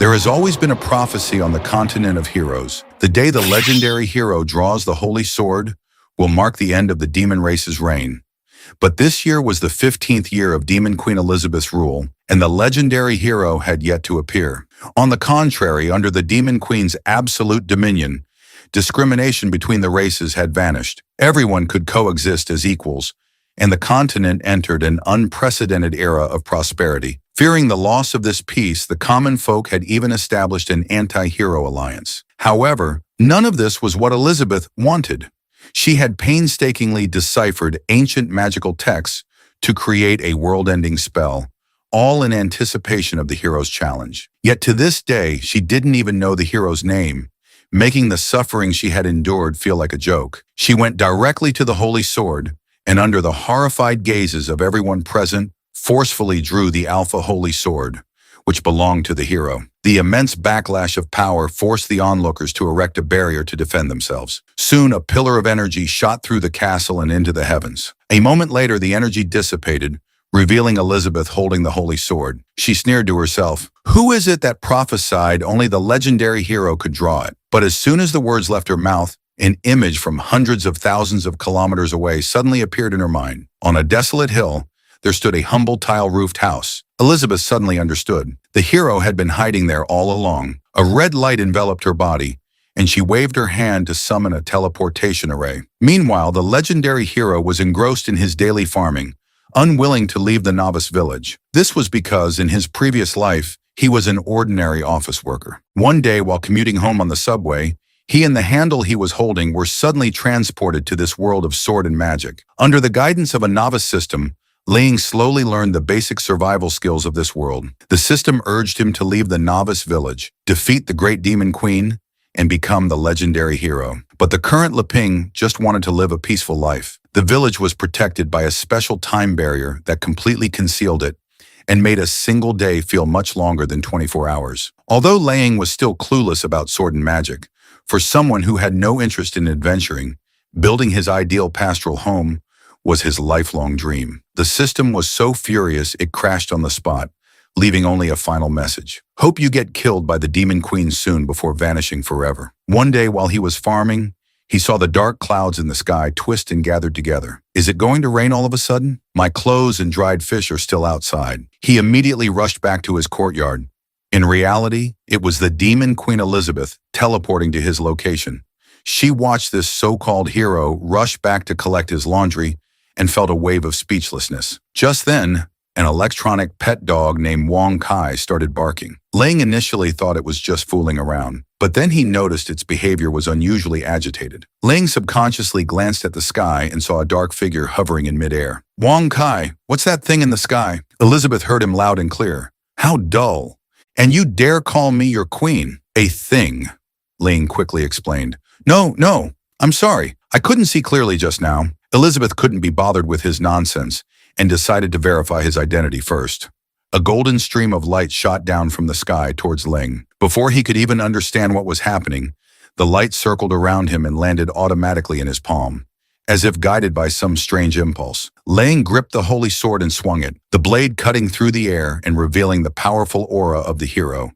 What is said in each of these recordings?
There has always been a prophecy on the continent of heroes. The day the legendary hero draws the holy sword will mark the end of the demon race's reign. But this year was the 15th year of Demon Queen Elizabeth's rule, and the legendary hero had yet to appear. On the contrary, under the Demon Queen's absolute dominion, discrimination between the races had vanished. Everyone could coexist as equals, and the continent entered an unprecedented era of prosperity. Fearing the loss of this peace, the common folk had even established an anti-hero alliance. However, none of this was what Elizabeth wanted. She had painstakingly deciphered ancient magical texts to create a world-ending spell, all in anticipation of the hero's challenge. Yet to this day, she didn't even know the hero's name, making the suffering she had endured feel like a joke. She went directly to the holy sword, and under the horrified gazes of everyone present, forcefully drew the Alpha Holy Sword, which belonged to the hero. The immense backlash of power forced the onlookers to erect a barrier to defend themselves. Soon, a pillar of energy shot through the castle and into the heavens. A moment later, the energy dissipated, revealing Elizabeth holding the holy sword. She sneered to herself, "Who is it that prophesied only the legendary hero could draw it?" But as soon as the words left her mouth, an image from hundreds of thousands of kilometers away suddenly appeared in her mind. On a desolate hill, there stood a humble tile-roofed house. Elizabeth suddenly understood. The hero had been hiding there all along. A red light enveloped her body, and she waved her hand to summon a teleportation array. Meanwhile, the legendary hero was engrossed in his daily farming, unwilling to leave the novice village. This was because, in his previous life, he was an ordinary office worker. One day, while commuting home on the subway, he and the handle he was holding were suddenly transported to this world of sword and magic. Under the guidance of a novice system, Ling slowly learned the basic survival skills of this world. The system urged him to leave the novice village, defeat the great demon queen, and become the legendary hero. But the current Leping just wanted to live a peaceful life. The village was protected by a special time barrier that completely concealed it and made a single day feel much longer than 24 hours. Although Ling was still clueless about sword and magic, for someone who had no interest in adventuring, building his ideal pastoral home was his lifelong dream. The system was so furious it crashed on the spot, leaving only a final message. "Hope you get killed by the Demon Queen soon before vanishing forever." One day while he was farming, he saw the dark clouds in the sky twist and gathered together. "Is it going to rain all of a sudden? My clothes and dried fish are still outside." He immediately rushed back to his courtyard. In reality, it was the Demon Queen Elizabeth teleporting to his location. She watched this so-called hero rush back to collect his laundry and felt a wave of speechlessness. Just then, an electronic pet dog named Wong Kai started barking. Ling initially thought it was just fooling around, but then he noticed its behavior was unusually agitated. Ling subconsciously glanced at the sky and saw a dark figure hovering in midair. "Wong Kai, what's that thing in the sky?" Elizabeth heard him loud and clear. "How dull. And you dare call me your queen?" "A thing," Ling quickly explained. No, I'm sorry. I couldn't see clearly just now." Elizabeth couldn't be bothered with his nonsense and decided to verify his identity first. A golden stream of light shot down from the sky towards Ling. Before he could even understand what was happening, the light circled around him and landed automatically in his palm, as if guided by some strange impulse. Ling gripped the holy sword and swung it, the blade cutting through the air and revealing the powerful aura of the hero.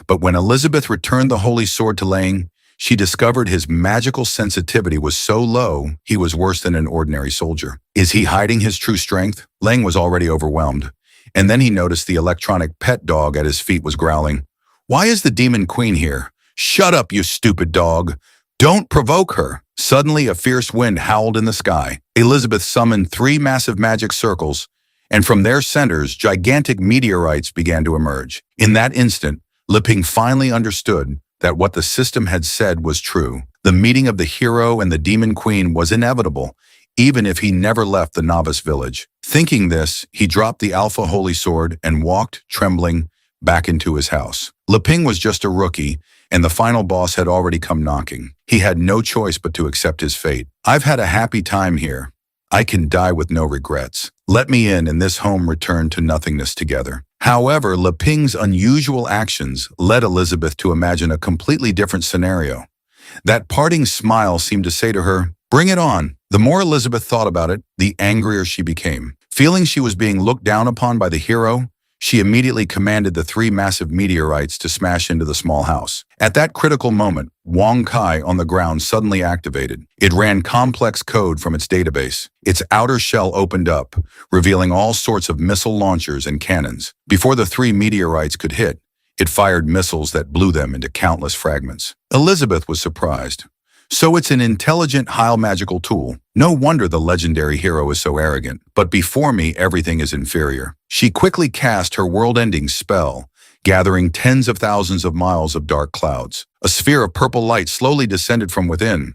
But when Elizabeth returned the holy sword to Ling, she discovered his magical sensitivity was so low, he was worse than an ordinary soldier. Is he hiding his true strength? Ling was already overwhelmed. And then he noticed the electronic pet dog at his feet was growling. "Why is the Demon Queen here?" "Shut up, you stupid dog. Don't provoke her." Suddenly, a fierce wind howled in the sky. Elizabeth summoned 3 massive magic circles, and from their centers, gigantic meteorites began to emerge. In that instant, Leping finally understood that what the system had said was true. The meeting of the hero and the Demon Queen was inevitable, even if he never left the novice village. Thinking this, he dropped the Alpha Holy Sword and walked, trembling, back into his house. Leping was just a rookie, and the final boss had already come knocking. He had no choice but to accept his fate. "I've had a happy time here. I can die with no regrets. Let me in, and this home returned to nothingness together." However, Leping's unusual actions led Elizabeth to imagine a completely different scenario. That parting smile seemed to say to her, "Bring it on." The more Elizabeth thought about it, the angrier she became. Feeling she was being looked down upon by the hero, she immediately commanded the 3 massive meteorites to smash into the small house. At that critical moment, Wang Kai on the ground suddenly activated. It ran complex code from its database. Its outer shell opened up, revealing all sorts of missile launchers and cannons. Before the 3 meteorites could hit, it fired missiles that blew them into countless fragments. Elizabeth was surprised. So it's an intelligent, highly magical tool. No wonder the legendary hero is so arrogant. But before me, everything is inferior. She quickly cast her world-ending spell, gathering tens of thousands of miles of dark clouds. A sphere of purple light slowly descended from within.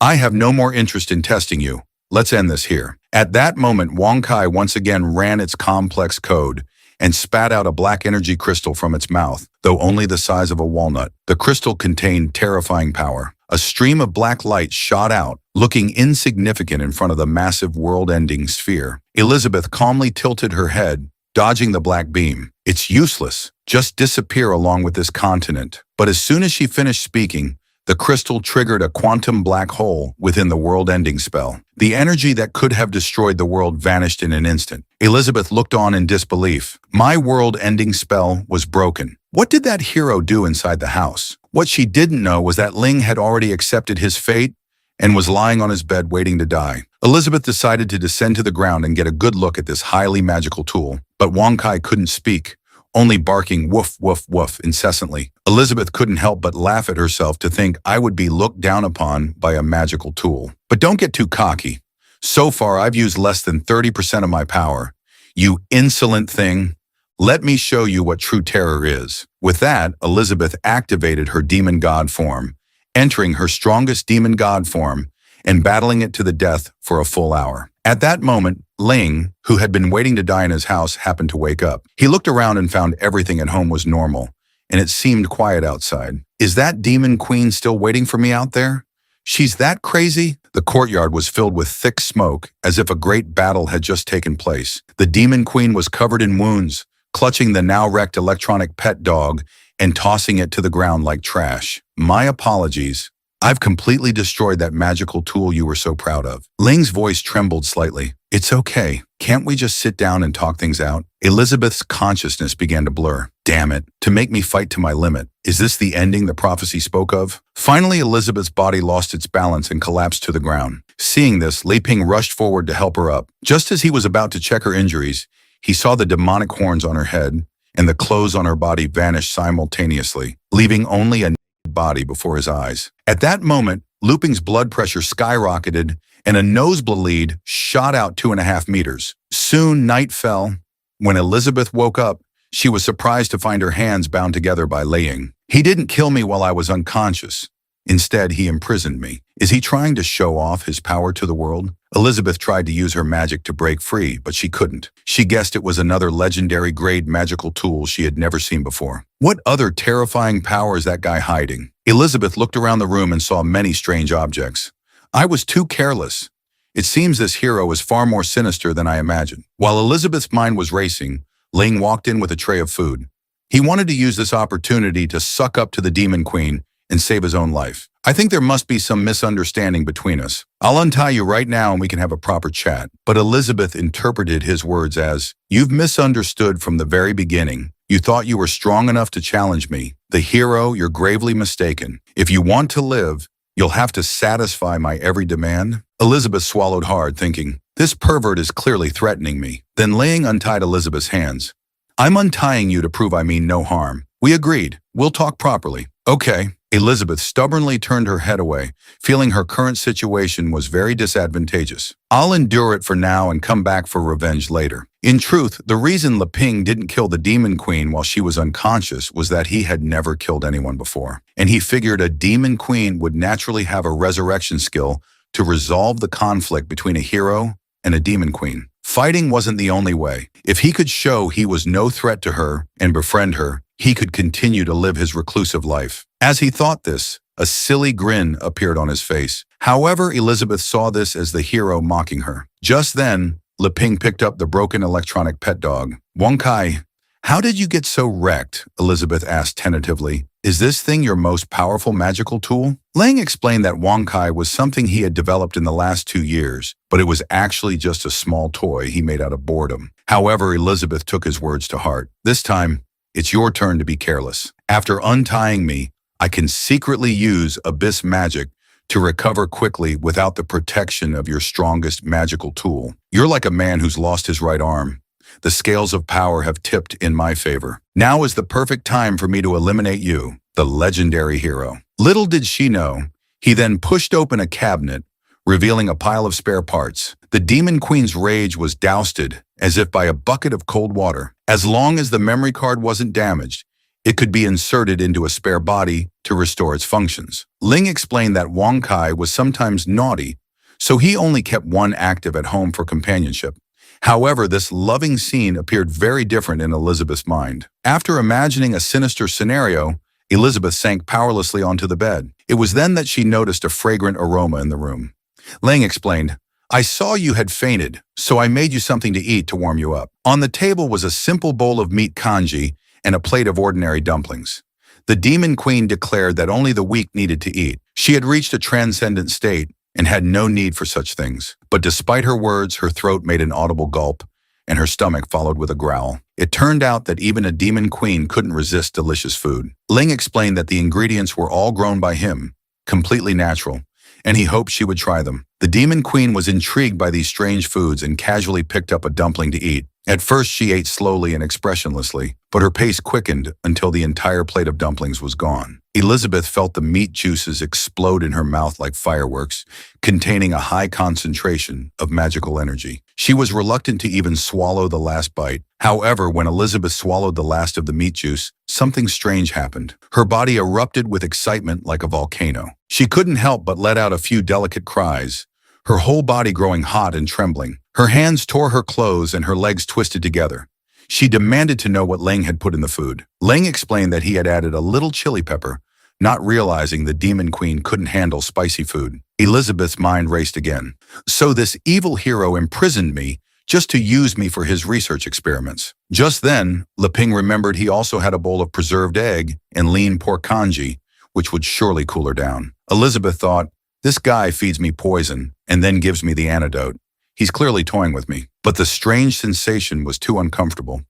I have no more interest in testing you. Let's end this here. At that moment, Wang Kai once again ran its complex code and spat out a black energy crystal from its mouth, though only the size of a walnut. The crystal contained terrifying power. A stream of black light shot out, looking insignificant in front of the massive world-ending sphere. Elizabeth calmly tilted her head, dodging the black beam. It's useless. Just disappear along with this continent. But as soon as she finished speaking, the crystal triggered a quantum black hole within the world-ending spell. The energy that could have destroyed the world vanished in an instant. Elizabeth looked on in disbelief. My world-ending spell was broken. What did that hero do inside the house? What she didn't know was that Ling had already accepted his fate and was lying on his bed waiting to die. Elizabeth decided to descend to the ground and get a good look at this highly magical tool. But Wang Kai couldn't speak, only barking woof, woof, woof incessantly. Elizabeth couldn't help but laugh at herself to think I would be looked down upon by a magical tool. But don't get too cocky. So far, I've used less than 30% of my power. You insolent thing. Let me show you what true terror is. With that, Elizabeth activated her demon god form, entering her strongest demon god form and battling it to the death for a full hour. At that moment, Ling, who had been waiting to die in his house, happened to wake up. He looked around and found everything at home was normal, and it seemed quiet outside. Is that demon queen still waiting for me out there? She's that crazy? The courtyard was filled with thick smoke, as if a great battle had just taken place. The demon queen was covered in wounds, clutching the now-wrecked electronic pet dog and tossing it to the ground like trash. My apologies. I've completely destroyed that magical tool you were so proud of. Ling's voice trembled slightly. It's okay. Can't we just sit down and talk things out? Elizabeth's consciousness began to blur. Damn it. To make me fight to my limit. Is this the ending the prophecy spoke of? Finally, Elizabeth's body lost its balance and collapsed to the ground. Seeing this, Li Ping rushed forward to help her up. Just as he was about to check her injuries, he saw the demonic horns on her head and the clothes on her body vanish simultaneously, leaving only a naked body before his eyes. At that moment, Li Ping's blood pressure skyrocketed and a nosebleed shot out 2.5 meters. Soon night fell. When Elizabeth woke up, she was surprised to find her hands bound together by Ling. He didn't kill me while I was unconscious. Instead, he imprisoned me. Is he trying to show off his power to the world? Elizabeth tried to use her magic to break free, but she couldn't. She guessed it was another legendary grade magical tool she had never seen before. What other terrifying power is that guy hiding? Elizabeth looked around the room and saw many strange objects. I was too careless. It seems this hero is far more sinister than I imagined. While Elizabeth's mind was racing, Ling walked in with a tray of food. He wanted to use this opportunity to suck up to the demon queen and save his own life. I think there must be some misunderstanding between us. I'll untie you right now and we can have a proper chat. But Elizabeth interpreted his words as, you've misunderstood from the very beginning. You thought you were strong enough to challenge me. The hero, you're gravely mistaken. If you want to live, you'll have to satisfy my every demand. Elizabeth swallowed hard, thinking, this pervert is clearly threatening me. Then Ling untied Elizabeth's hands. I'm untying you to prove I mean no harm. We agreed. We'll talk properly. Okay. Elizabeth stubbornly turned her head away, feeling her current situation was very disadvantageous. I'll endure it for now and come back for revenge later. In truth, the reason Li Ping didn't kill the demon queen while she was unconscious was that he had never killed anyone before. And he figured a demon queen would naturally have a resurrection skill to resolve the conflict between a hero and a demon queen. Fighting wasn't the only way. If he could show he was no threat to her and befriend her, he could continue to live his reclusive life. As he thought this, a silly grin appeared on his face. However, Elizabeth saw this as the hero mocking her. Just then, Li Ping picked up the broken electronic pet dog. Wang Kai, How did you get so wrecked? Elizabeth asked tentatively. Is this thing your most powerful magical tool? Lang explained that Wonkai was something he had developed in the last 2 years, but it was actually just a small toy he made out of boredom. However, Elizabeth took his words to heart. This time, it's your turn to be careless. After untying me, I can secretly use abyss magic to recover quickly without the protection of your strongest magical tool. You're like a man who's lost his right arm. The scales of power have tipped in my favor. Now is the perfect time for me to eliminate you, the legendary hero. Little did she know, he then pushed open a cabinet, revealing a pile of spare parts. The Demon Queen's rage was doused as if by a bucket of cold water. As long as the memory card wasn't damaged, it could be inserted into a spare body to restore its functions. Ling explained that Wonkai was sometimes naughty, so he only kept one active at home for companionship. However, this loving scene appeared very different in Elizabeth's mind. After imagining a sinister scenario, Elizabeth sank powerlessly onto the bed. It was then that she noticed a fragrant aroma in the room. Lang explained, I saw you had fainted, so I made you something to eat to warm you up. On the table was a simple bowl of meat congee and a plate of ordinary dumplings. The Demon Queen declared that only the weak needed to eat. She had reached a transcendent state and had no need for such things. But despite her words, her throat made an audible gulp, and her stomach followed with a growl. It turned out that even a Demon Queen couldn't resist delicious food. Ling explained that the ingredients were all grown by him, completely natural, and he hoped she would try them. The Demon Queen was intrigued by these strange foods and casually picked up a dumpling to eat. At first, she ate slowly and expressionlessly, but her pace quickened until the entire plate of dumplings was gone. Elizabeth felt the meat juices explode in her mouth like fireworks, containing a high concentration of magical energy. She was reluctant to even swallow the last bite. However, when Elizabeth swallowed the last of the meat juice, something strange happened. Her body erupted with excitement like a volcano. She couldn't help but let out a few delicate cries, her whole body growing hot and trembling. Her hands tore her clothes and her legs twisted together. She demanded to know what Lang had put in the food. Lang explained that he had added a little chili pepper, not realizing the Demon Queen couldn't handle spicy food. Elizabeth's mind raced again. So this evil hero imprisoned me just to use me for his research experiments. Just then, Leping remembered he also had a bowl of preserved egg and lean pork congee, which would surely cool her down. Elizabeth thought, this guy feeds me poison and then gives me the antidote. He's clearly toying with me. But the strange sensation was too uncomfortable.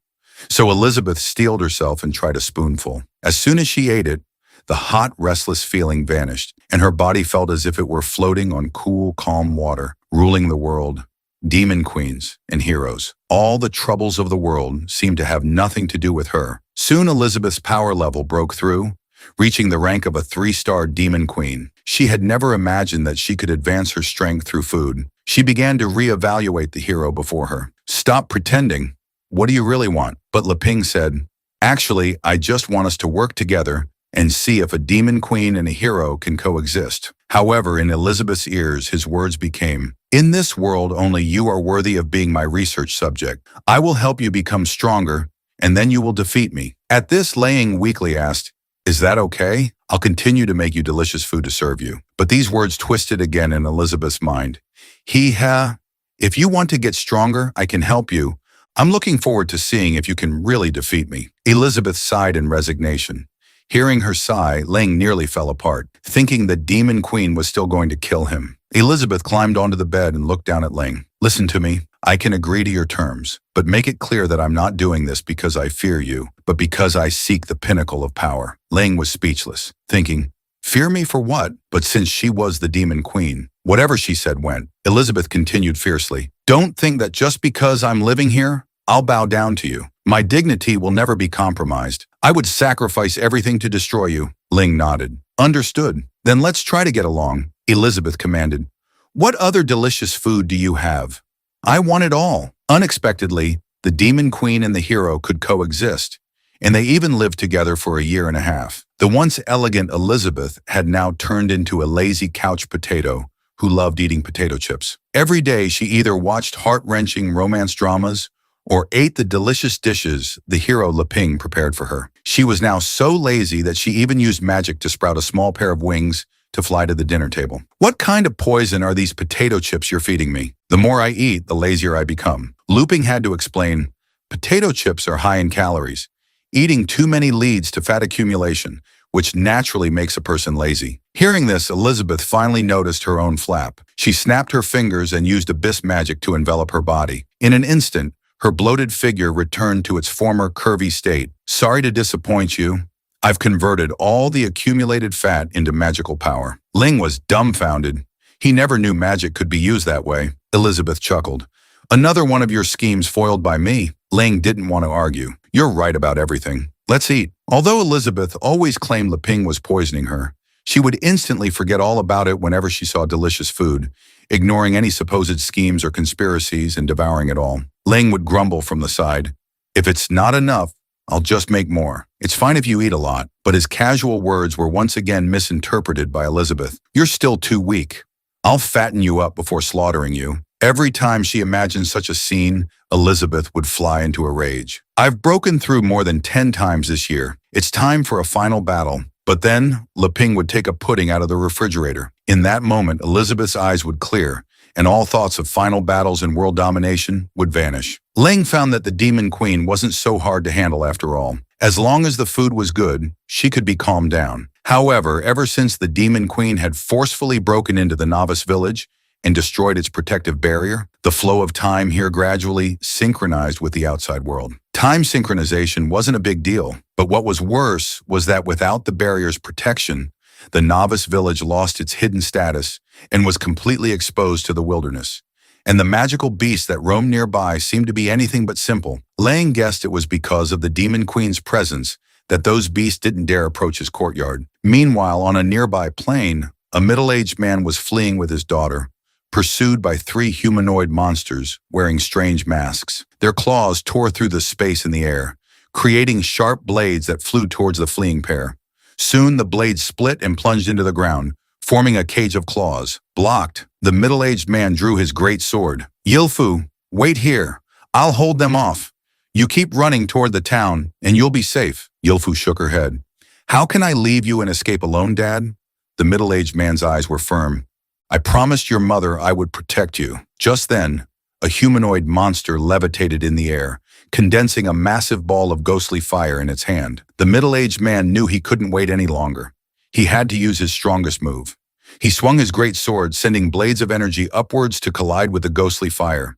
So Elizabeth steeled herself and tried a spoonful. As soon as she ate it, the hot, restless feeling vanished, and her body felt as if it were floating on cool, calm water, ruling the world. Demon queens and heroes. All the troubles of the world seemed to have nothing to do with her. Soon Elizabeth's power level broke through, reaching the rank of a 3-star demon queen. She had never imagined that she could advance her strength through food. She began to reevaluate the hero before her. Stop pretending. What do you really want? But Leping said, actually, I just want us to work together and see if a demon queen and a hero can coexist. However, in Elizabeth's ears, his words became, in this world, only you are worthy of being my research subject. I will help you become stronger, and then you will defeat me. At this, Lang weakly asked, is that okay? I'll continue to make you delicious food to serve you. But these words twisted again in Elizabeth's mind. If you want to get stronger, I can help you. I'm looking forward to seeing if you can really defeat me. Elizabeth sighed in resignation. Hearing her sigh, Lang nearly fell apart, thinking the Demon Queen was still going to kill him. Elizabeth climbed onto the bed and looked down at Lang. Listen to me. I can agree to your terms, but make it clear that I'm not doing this because I fear you, but because I seek the pinnacle of power. Lang was speechless, thinking, fear me for what? But since she was the Demon Queen, whatever she said went. Elizabeth continued fiercely. Don't think that just because I'm living here, I'll bow down to you. My dignity will never be compromised. I would sacrifice everything to destroy you. Ling nodded. Understood. Then let's try to get along, Elizabeth commanded. What other delicious food do you have? I want it all. Unexpectedly, the Demon Queen and the hero could coexist, and they even lived together for 1.5 years. The once elegant Elizabeth had now turned into a lazy couch potato who loved eating potato chips. Every day, she either watched heart-wrenching romance dramas or ate the delicious dishes the hero Leping prepared for her. She was now so lazy that she even used magic to sprout a small pair of wings to fly to the dinner table. What kind of poison are these potato chips you're feeding me? The more I eat, the lazier I become. Looping had to explain, Potato chips are high in calories. Eating too many leads to fat accumulation, which naturally makes a person lazy. Hearing this, Elizabeth finally noticed her own flap. She snapped her fingers and used abyss magic to envelop her body. In an instant, her bloated figure returned to its former curvy state. Sorry to disappoint you. I've converted all the accumulated fat into magical power. Ling was dumbfounded. He never knew magic could be used that way. Elizabeth chuckled. Another one of your schemes foiled by me. Ling didn't want to argue. You're right about everything. Let's eat. Although Elizabeth always claimed Leping was poisoning her, she would instantly forget all about it whenever she saw delicious food, ignoring any supposed schemes or conspiracies and devouring it all. Ling would grumble from the side. If it's not enough, I'll just make more. It's fine if you eat a lot, but his casual words were once again misinterpreted by Elizabeth. You're still too weak. I'll fatten you up before slaughtering you. Every time she imagined such a scene, Elizabeth would fly into a rage. I've broken through more than 10 times this year. It's time for a final battle. But then, Leping would take a pudding out of the refrigerator. In that moment, Elizabeth's eyes would clear, and all thoughts of final battles and world domination would vanish. Ling found that the Demon Queen wasn't so hard to handle after all. As long as the food was good, she could be calmed down. However, ever since the Demon Queen had forcefully broken into the novice village and destroyed its protective barrier, the flow of time here gradually synchronized with the outside world. Time synchronization wasn't a big deal, but what was worse was that without the barrier's protection, the novice village lost its hidden status and was completely exposed to the wilderness. And the magical beasts that roamed nearby seemed to be anything but simple. Lang guessed it was because of the Demon Queen's presence that those beasts didn't dare approach his courtyard. Meanwhile, on a nearby plain, a middle-aged man was fleeing with his daughter, pursued by 3 humanoid monsters wearing strange masks. Their claws tore through the space in the air, creating sharp blades that flew towards the fleeing pair. Soon the blades split and plunged into the ground, forming a cage of claws. Blocked, the middle-aged man drew his great sword. Yilfu, wait here. I'll hold them off. You keep running toward the town, and you'll be safe. Yilfu shook her head. How can I leave you and escape alone, Dad? The middle-aged man's eyes were firm. I promised your mother I would protect you. Just then, a humanoid monster levitated in the air, condensing a massive ball of ghostly fire in its hand. The middle-aged man knew he couldn't wait any longer. He had to use his strongest move. He swung his great sword, sending blades of energy upwards to collide with the ghostly fire.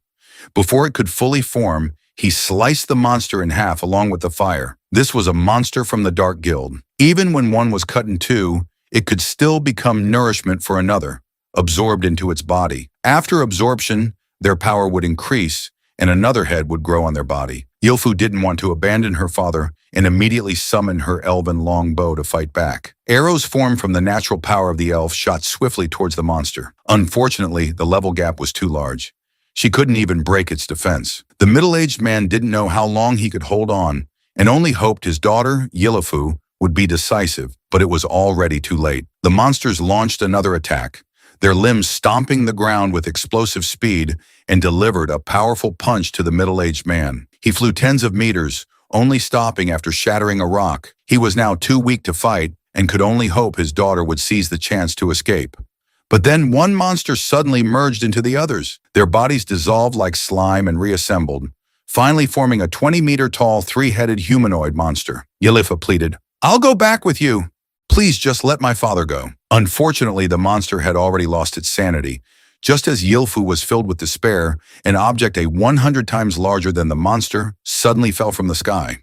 Before it could fully form, he sliced the monster in half along with the fire. This was a monster from the Dark Guild. Even when one was cut in two, it could still become nourishment for another, absorbed into its body. After absorption, their power would increase, and another head would grow on their body. Yilfu didn't want to abandon her father and immediately summoned her elven longbow to fight back. Arrows formed from the natural power of the elf shot swiftly towards the monster. Unfortunately, the level gap was too large. She couldn't even break its defense. The middle-aged man didn't know how long he could hold on and only hoped his daughter, Yilfu, would be decisive, but it was already too late. The monsters launched another attack, their limbs stomping the ground with explosive speed, and delivered a powerful punch to the middle-aged man. He flew tens of meters, only stopping after shattering a rock. He was now too weak to fight and could only hope his daughter would seize the chance to escape. But then one monster suddenly merged into the others. Their bodies dissolved like slime and reassembled, finally forming a 20-meter-tall, 3-headed humanoid monster. Yilifa pleaded, I'll go back with you. Please just let my father go. Unfortunately, the monster had already lost its sanity. Just as Yilfu was filled with despair, an object 100 times larger than the monster suddenly fell from the sky.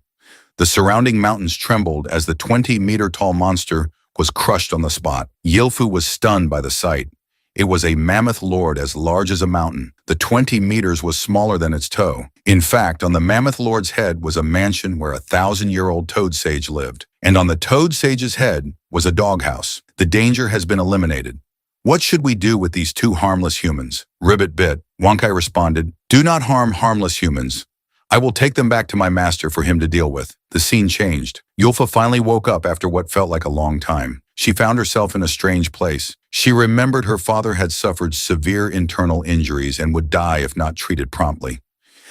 The surrounding mountains trembled as the 20-meter-tall monster was crushed on the spot. Yilfu was stunned by the sight. It was a mammoth lord as large as a mountain. The 20 meters was smaller than its toe. In fact, on the mammoth lord's head was a mansion where a 1,000-year-old toad sage lived. And on the toad sage's head was a doghouse. The danger has been eliminated. What should we do with these 2 harmless humans? Ribbit bit. Wonkai responded, Do not harm harmless humans. I will take them back to my master for him to deal with. The scene changed. Yulfa finally woke up after what felt like a long time. She found herself in a strange place. She remembered her father had suffered severe internal injuries and would die if not treated promptly.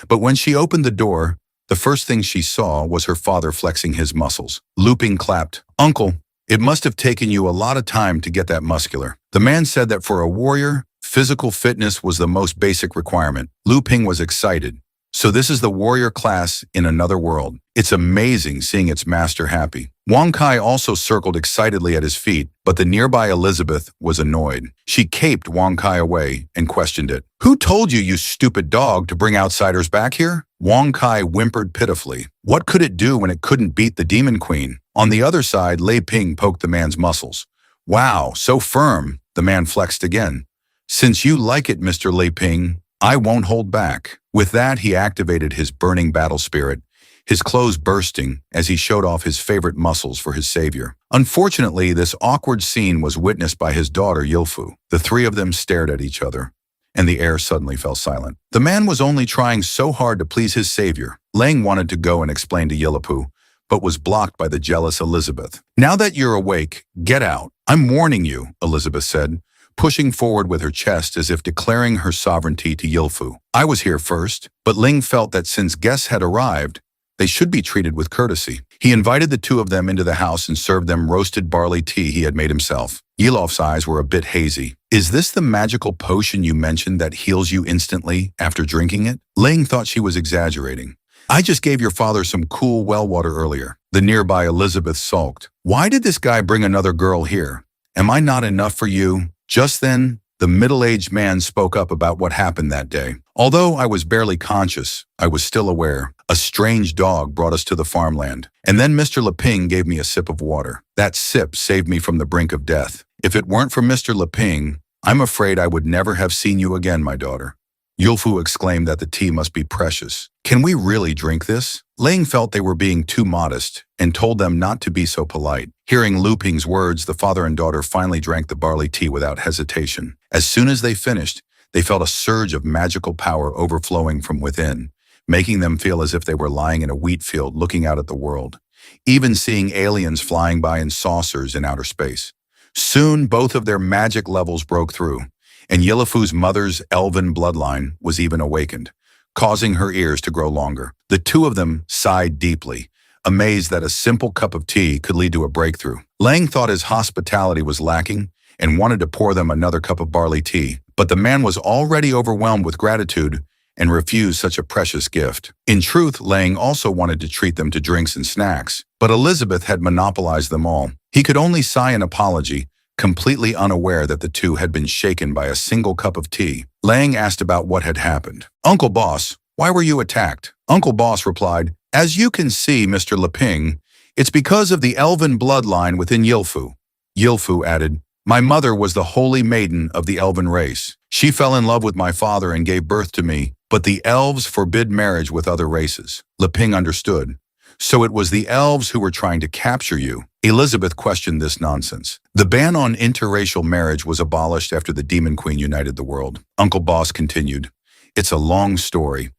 But when she opened the door, the first thing she saw was her father flexing his muscles. Looping clapped, Uncle, it must have taken you a lot of time to get that muscular. The man said that for a warrior, physical fitness was the most basic requirement. Lu Ping was excited. So this is the warrior class in another world. It's amazing seeing its master happy. Wang Kai also circled excitedly at his feet, but the nearby Elizabeth was annoyed. She caped Wang Kai away and questioned it. "Who told you, you stupid dog, to bring outsiders back here?" Wang Kai whimpered pitifully. What could it do when it couldn't beat the demon queen? On the other side, Lei Ping poked the man's muscles. "Wow, so firm," the man flexed again. "Since you like it, Mr. Lei Ping, I won't hold back." With that, he activated his burning battle spirit, his clothes bursting as he showed off his favorite muscles for his savior. Unfortunately, this awkward scene was witnessed by his daughter Yilfu. The three of them stared at each other, and the air suddenly fell silent. The man was only trying so hard to please his savior. Lang wanted to go and explain to Yilfu, but was blocked by the jealous Elizabeth. "Now that you're awake, get out. I'm warning you," Elizabeth said, pushing forward with her chest as if declaring her sovereignty to Yilfu. "I was here first," but Ling felt that since guests had arrived, they should be treated with courtesy. He invited the two of them into the house and served them roasted barley tea he had made himself. Yilof's eyes were a bit hazy. "Is this the magical potion you mentioned that heals you instantly after drinking it?" Ling thought she was exaggerating. "I just gave your father some cool well water earlier." The nearby Elizabeth sulked. "Why did this guy bring another girl here? Am I not enough for you?" Just then, the middle-aged man spoke up about what happened that day. "Although I was barely conscious, I was still aware. A strange dog brought us to the farmland. And then Mr. Leping gave me a sip of water. That sip saved me from the brink of death. If it weren't for Mr. Leping, I'm afraid I would never have seen you again, my daughter." Yulfu exclaimed that the tea must be precious. "Can we really drink this?" Ling felt they were being too modest and told them not to be so polite. Hearing Lu Ping's words, the father and daughter finally drank the barley tea without hesitation. As soon as they finished, they felt a surge of magical power overflowing from within, making them feel as if they were lying in a wheat field looking out at the world, even seeing aliens flying by in saucers in outer space. Soon, both of their magic levels broke through, and Yilifu's mother's elven bloodline was even awakened, causing her ears to grow longer. The two of them sighed deeply, amazed that a simple cup of tea could lead to a breakthrough. Lang thought his hospitality was lacking and wanted to pour them another cup of barley tea, but the man was already overwhelmed with gratitude and refused such a precious gift. In truth, Lang also wanted to treat them to drinks and snacks, but Elizabeth had monopolized them all. He could only sigh an apology, completely unaware that the two had been shaken by a single cup of tea. Lang asked about what had happened. "Uncle Boss, why were you attacked?" Uncle Boss replied, "As you can see, Mr. Leping, it's because of the elven bloodline within Yilfu." Yilfu added, "My mother was the holy maiden of the elven race. She fell in love with my father and gave birth to me, but the elves forbid marriage with other races." Leping understood. "So it was the elves who were trying to capture you." Elizabeth questioned this nonsense. "The ban on interracial marriage was abolished after the Demon Queen united the world." Uncle Boss continued, "It's a long story.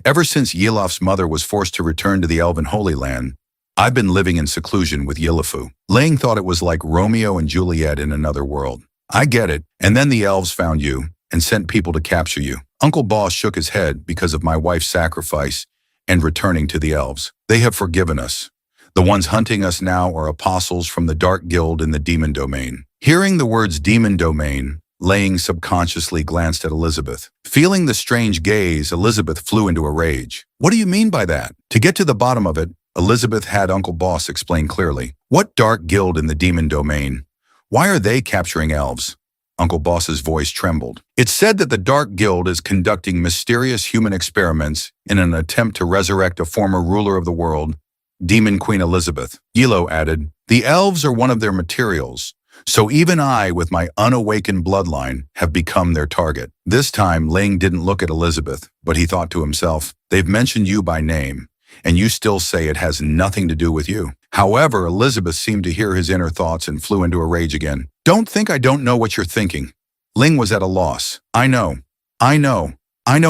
Ever since Yilof's mother was forced to return to the Elven Holy Land, I've been living in seclusion with Yilifu." Lang thought it was like Romeo and Juliet in another world. "I get it. And then the elves found you and sent people to capture you." Uncle Boss shook his head because of my wife's sacrifice and returning to the elves. "They have forgiven us. The ones hunting us now are apostles from the Dark Guild in the Demon Domain." Hearing the words Demon Domain, Lang subconsciously glanced at Elizabeth. Feeling the strange gaze, Elizabeth flew into a rage. "What do you mean by that?" To get to the bottom of it, Elizabeth had Uncle Boss explain clearly. "What Dark Guild in the Demon Domain? Why are they capturing elves?" Uncle Boss's voice trembled. "It's said that the Dark Guild is conducting mysterious human experiments in an attempt to resurrect a former ruler of the world, Demon Queen Elizabeth." Yilo added, "The elves are one of their materials, so even I, with my unawakened bloodline, have become their target." This time, Ling didn't look at Elizabeth, but he thought to himself, "They've mentioned you by name, and you still say it has nothing to do with you." However, Elizabeth seemed to hear his inner thoughts and flew into a rage again. "Don't think I don't know what you're thinking." Ling was at a loss. I know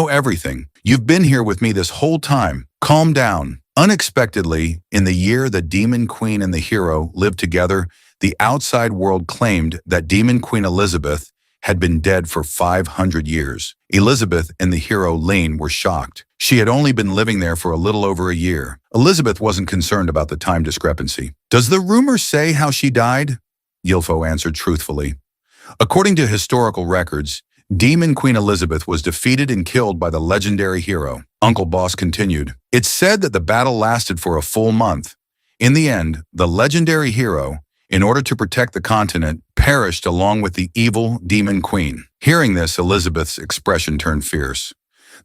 everything. You've been here with me this whole time. Calm down." Unexpectedly, in the year the Demon Queen and the hero lived together, the outside world claimed that Demon Queen Elizabeth had been dead for 500 years. Elizabeth and the hero Lane were shocked. She had only been living there for a little over a year. Elizabeth wasn't concerned about the time discrepancy. "Does the rumor say how she died?" Yilfo answered truthfully. "According to historical records, Demon Queen Elizabeth was defeated and killed by the legendary hero." Uncle Boss continued. It's said that the battle lasted for a full month. In the end, the legendary hero, in order to protect the continent, perished along with the evil demon queen. Hearing this, Elizabeth's expression turned fierce.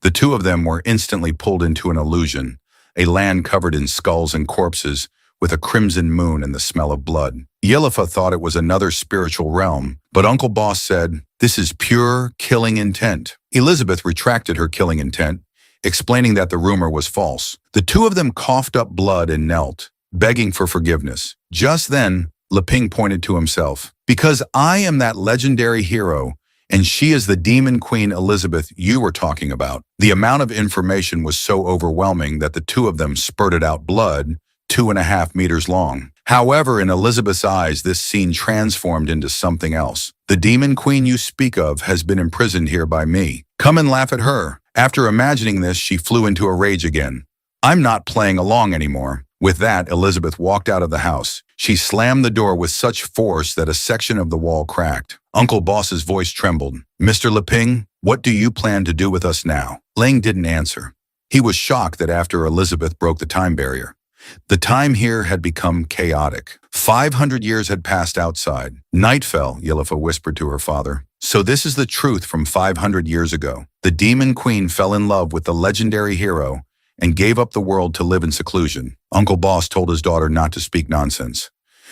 The two of them were instantly pulled into an illusion, a land covered in skulls and corpses, with a crimson moon and the smell of blood. Yahello thought it was another spiritual realm, but Uncle Boss said, "This is pure killing intent." Elizabeth retracted her killing intent, explaining that the rumor was false. The two of them coughed up blood and knelt, begging for forgiveness. Just then, Leping pointed to himself. "Because I am that legendary hero, and she is the demon queen Elizabeth you were talking about." The amount of information was so overwhelming that the two of them spurted out blood, 2.5 meters long. However, in Elizabeth's eyes, this scene transformed into something else. "The demon queen you speak of has been imprisoned here by me. Come and laugh at her." After imagining this, she flew into a rage again. "I'm not playing along anymore." With that, Elizabeth walked out of the house. She slammed the door with such force that a section of the wall cracked. Uncle Boss's voice trembled. "Mr. Leping, what do you plan to do with us now?" Lang didn't answer. He was shocked that after Elizabeth broke the time barrier, the time here had become chaotic. 500 years had passed outside. Night fell, Yahello whispered to her father. "So this is the truth from 500 years ago. The demon queen fell in love with the legendary hero and gave up the world to live in seclusion." Uncle Boss told his daughter not to speak nonsense.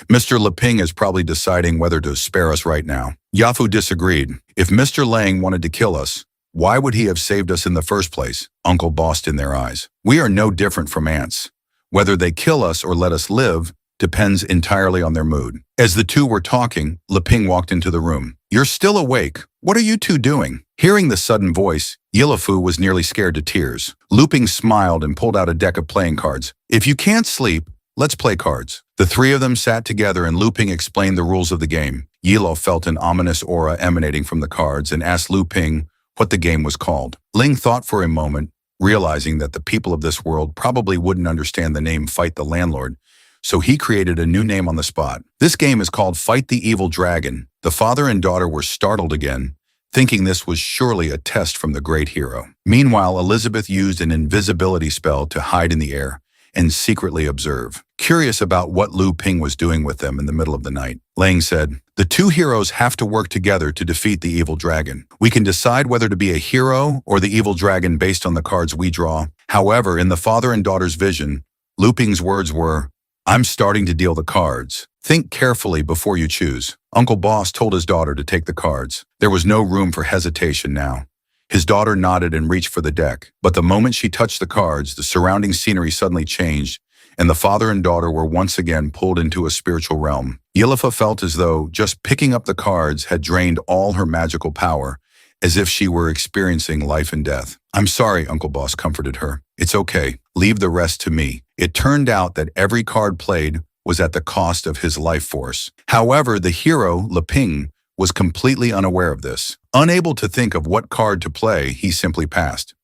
"Mr. Leping is probably deciding whether to spare us right now." Yafu disagreed. "If Mr. Lang wanted to kill us, why would he have saved us in the first place?" Uncle bossed in their eyes. "We are no different from ants. Whether they kill us or let us live depends entirely on their mood." As the two were talking, Leping walked into the room. "You're still awake. What are you two doing?" Hearing the sudden voice, Yahello was nearly scared to tears. Leping smiled and pulled out a deck of playing cards. "If you can't sleep, let's play cards." The three of them sat together and Leping explained the rules of the game. Yahello felt an ominous aura emanating from the cards and asked Leping what the game was called. Ling thought for a moment, realizing that the people of this world probably wouldn't understand the name Fight the Landlord, so he created a new name on the spot. This game is called Fight the Evil Dragon. The father and daughter were startled again, thinking this was surely a test from the great hero. Meanwhile, Elizabeth used an invisibility spell to hide in the air and secretly observe. Curious about what Leping was doing with them in the middle of the night, Lang said, "The two heroes have to work together to defeat the evil dragon. We can decide whether to be a hero or the evil dragon based on the cards we draw." However, in the father and daughter's vision, Leping's words were, "I'm starting to deal the cards. Think carefully before you choose." Uncle Boss told his daughter to take the cards. There was no room for hesitation now. His daughter nodded and reached for the deck, but the moment she touched the cards, the surrounding scenery suddenly changed, and the father and daughter were once again pulled into a spiritual realm. Yahello felt as though just picking up the cards had drained all her magical power, as if she were experiencing life and death. "I'm sorry," Uncle Boss comforted her. "It's okay. Leave the rest to me." It turned out that every card played was at the cost of his life force. However, the hero, Leping, was completely unaware of this. Unable to think of what card to play, he simply passed.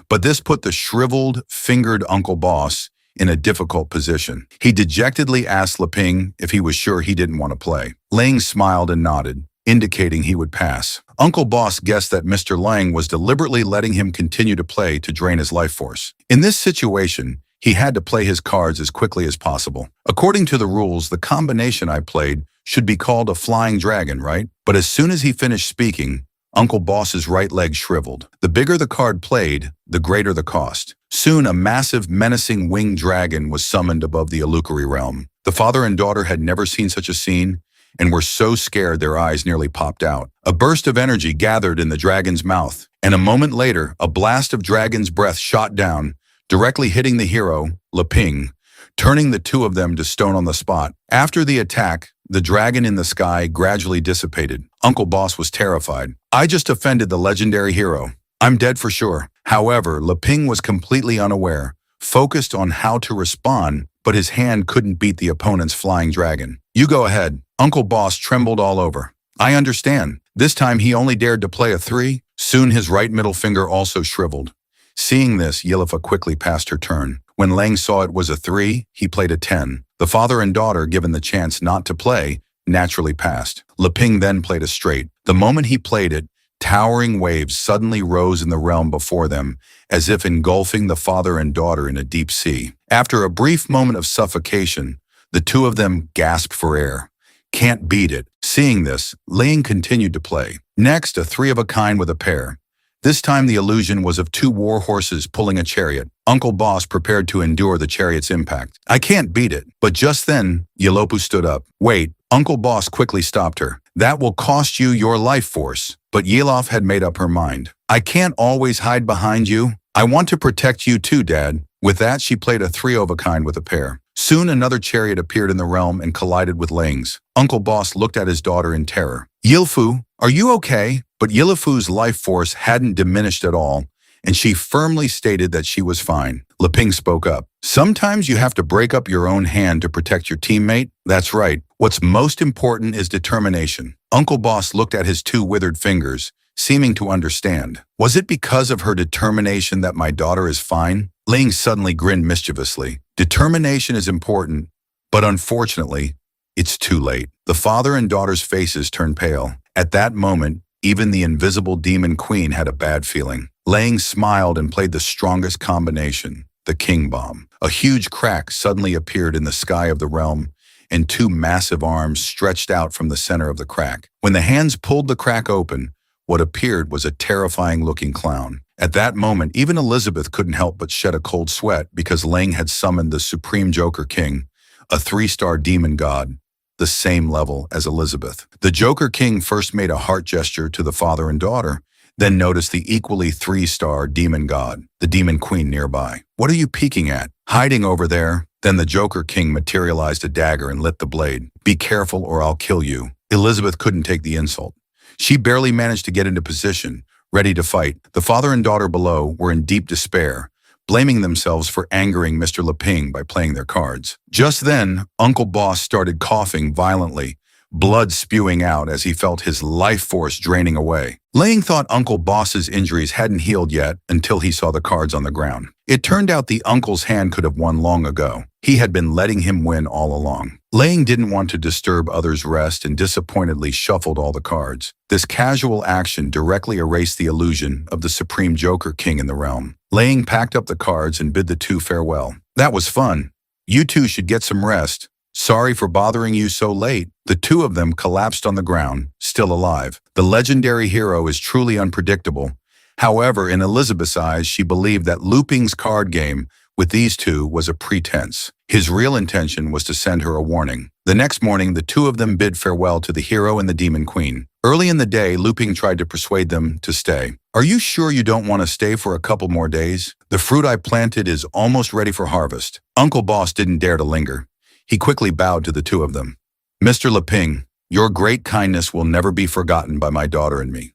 But this put the shriveled, fingered Uncle Boss in a difficult position. He dejectedly asked Leping if he was sure he didn't want to play. Lang smiled and nodded, indicating he would pass. Uncle Boss guessed that Mr. Lang was deliberately letting him continue to play to drain his life force. In this situation, he had to play his cards as quickly as possible. "According to the rules, the combination I played should be called a flying dragon, right?" But as soon as he finished speaking, Uncle Boss's right leg shriveled. The bigger the card played, the greater the cost. Soon, a massive, menacing winged dragon was summoned above the illusory realm. The father and daughter had never seen such a scene and were so scared their eyes nearly popped out. A burst of energy gathered in the dragon's mouth, and a moment later, a blast of dragon's breath shot down, directly hitting the hero, Leping, turning the two of them to stone on the spot. After the attack, the dragon in the sky gradually dissipated. Uncle Boss was terrified. "I just offended the legendary hero. I'm dead for sure." However, Leping was completely unaware, focused on how to respond, but his hand couldn't beat the opponent's flying dragon. "You go ahead." Uncle Boss trembled all over. "I understand." This time he only dared to play a 3. Soon his right middle finger also shriveled. Seeing this, Yahello quickly passed her turn. When Lang saw it was a 3, he played a 10. The father and daughter, given the chance not to play, naturally passed. Leping then played a straight. The moment he played it, Towering waves suddenly rose in the realm before them, as if engulfing the father and daughter in a deep sea. After a brief moment of suffocation, the two of them gasped for air. Can't beat it. Seeing this, Ling continued to play. Next, a three-of-a-kind with a pair. This time the illusion was of two war horses pulling a chariot. Uncle Boss prepared to endure the chariot's impact. I can't beat it. But just then, Yelopu stood up. Wait, Uncle Boss quickly stopped her. That will cost you your life force. But Yelof had made up her mind. I can't always hide behind you. I want to protect you too, Dad. With that, she played a three-of-a-kind with a pair. Soon another chariot appeared in the realm and collided with Ling's. Uncle Boss looked at his daughter in terror. Yilfu, are you okay? But Yilfu's life force hadn't diminished at all, and she firmly stated that she was fine. Leping spoke up. Sometimes you have to break up your own hand to protect your teammate. That's right. What's most important is determination. Uncle Boss looked at his two withered fingers, seeming to understand. Was it because of her determination that my daughter is fine? Ling suddenly grinned mischievously. Determination is important, but unfortunately, it's too late. The father and daughter's faces turned pale. At that moment, even the invisible demon queen had a bad feeling. Lang smiled and played the strongest combination, the king bomb. A huge crack suddenly appeared in the sky of the realm, and two massive arms stretched out from the center of the crack. When the hands pulled the crack open, what appeared was a terrifying-looking clown. At that moment, even Elizabeth couldn't help but shed a cold sweat because Lang had summoned the Supreme Joker King, a 3-star demon god, the same level as Elizabeth. The Joker King first made a heart gesture to the father and daughter, then noticed the equally 3-star demon god, the demon queen nearby. What are you peeking at? Hiding over there? Then the Joker King materialized a dagger and lit the blade. Be careful or I'll kill you. Elizabeth couldn't take the insult. She barely managed to get into position, ready to fight. The father and daughter below were in deep despair, blaming themselves for angering Mr. Leping by playing their cards. Just then, Uncle Boss started coughing violently, blood spewing out as he felt his life force draining away. Lang thought Uncle Boss's injuries hadn't healed yet until he saw the cards on the ground. It turned out the uncle's hand could have won long ago. He had been letting him win all along. Lang didn't want to disturb others' rest and disappointedly shuffled all the cards. This casual action directly erased the illusion of the Supreme Joker King in the realm. Lang packed up the cards and bid the two farewell. That was fun. You two should get some rest. Sorry for bothering you so late. The two of them collapsed on the ground, still alive. The legendary hero is truly unpredictable. However, in Elizabeth's eyes, she believed that Luping's card game with these two was a pretense. His real intention was to send her a warning. The next morning, the two of them bid farewell to the hero and the demon queen. Early in the day, Luping tried to persuade them to stay. Are you sure you don't want to stay for a couple more days? The fruit I planted is almost ready for harvest. Uncle Boss didn't dare to linger. He quickly bowed to the two of them. Mr. Leping, your great kindness will never be forgotten by my daughter and me.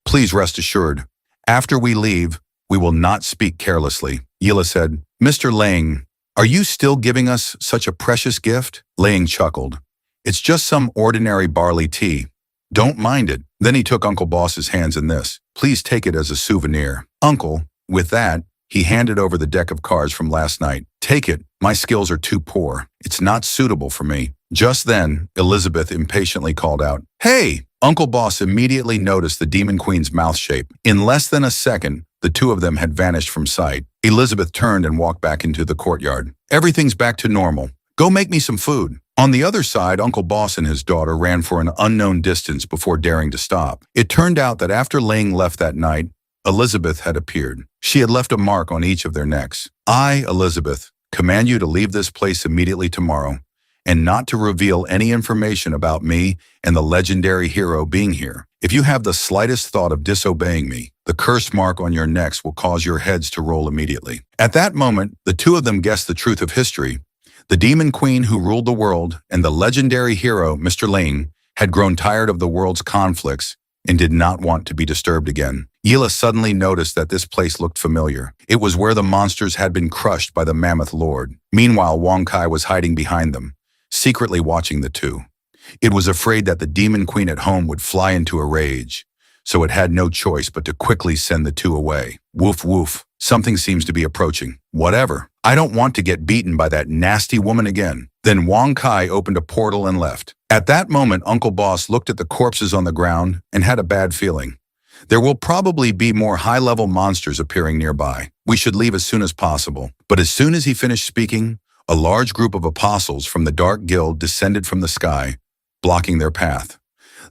Please rest assured, after we leave, we will not speak carelessly. Yila said, Mr. Lang, are you still giving us such a precious gift? Lang chuckled. It's just some ordinary barley tea. Don't mind it. Then he took Uncle Boss's hands in this. Please take it as a souvenir. Uncle, with that, he handed over the deck of cards from last night. Take it. My skills are too poor. It's not suitable for me. Just then, Elizabeth impatiently called out, Hey! Uncle Boss immediately noticed the Demon Queen's mouth shape. In less than a second, the two of them had vanished from sight. Elizabeth turned and walked back into the courtyard. Everything's back to normal. Go make me some food. On the other side, Uncle Boss and his daughter ran for an unknown distance before daring to stop. It turned out that after Ling left that night, Elizabeth had appeared. She had left a mark on each of their necks. I, Elizabeth, command you to leave this place immediately tomorrow, and not to reveal any information about me and the legendary hero being here. If you have the slightest thought of disobeying me, the curse mark on your necks will cause your heads to roll immediately. At that moment, the two of them guessed the truth of history. The demon queen who ruled the world and the legendary hero, Mr. Ling, had grown tired of the world's conflicts and did not want to be disturbed again. Yila suddenly noticed that this place looked familiar. It was where the monsters had been crushed by the Mammoth Lord. Meanwhile, Wang Kai was hiding behind them, secretly watching the two. It was afraid that the demon queen at home would fly into a rage, so it had no choice but to quickly send the two away. Woof woof, something seems to be approaching. Whatever, I don't want to get beaten by that nasty woman again. Then Wang Kai opened a portal and left. At that moment, Uncle Boss looked at the corpses on the ground and had a bad feeling. There will probably be more high-level monsters appearing nearby. We should leave as soon as possible. But as soon as he finished speaking, a large group of apostles from the Dark Guild descended from the sky, blocking their path.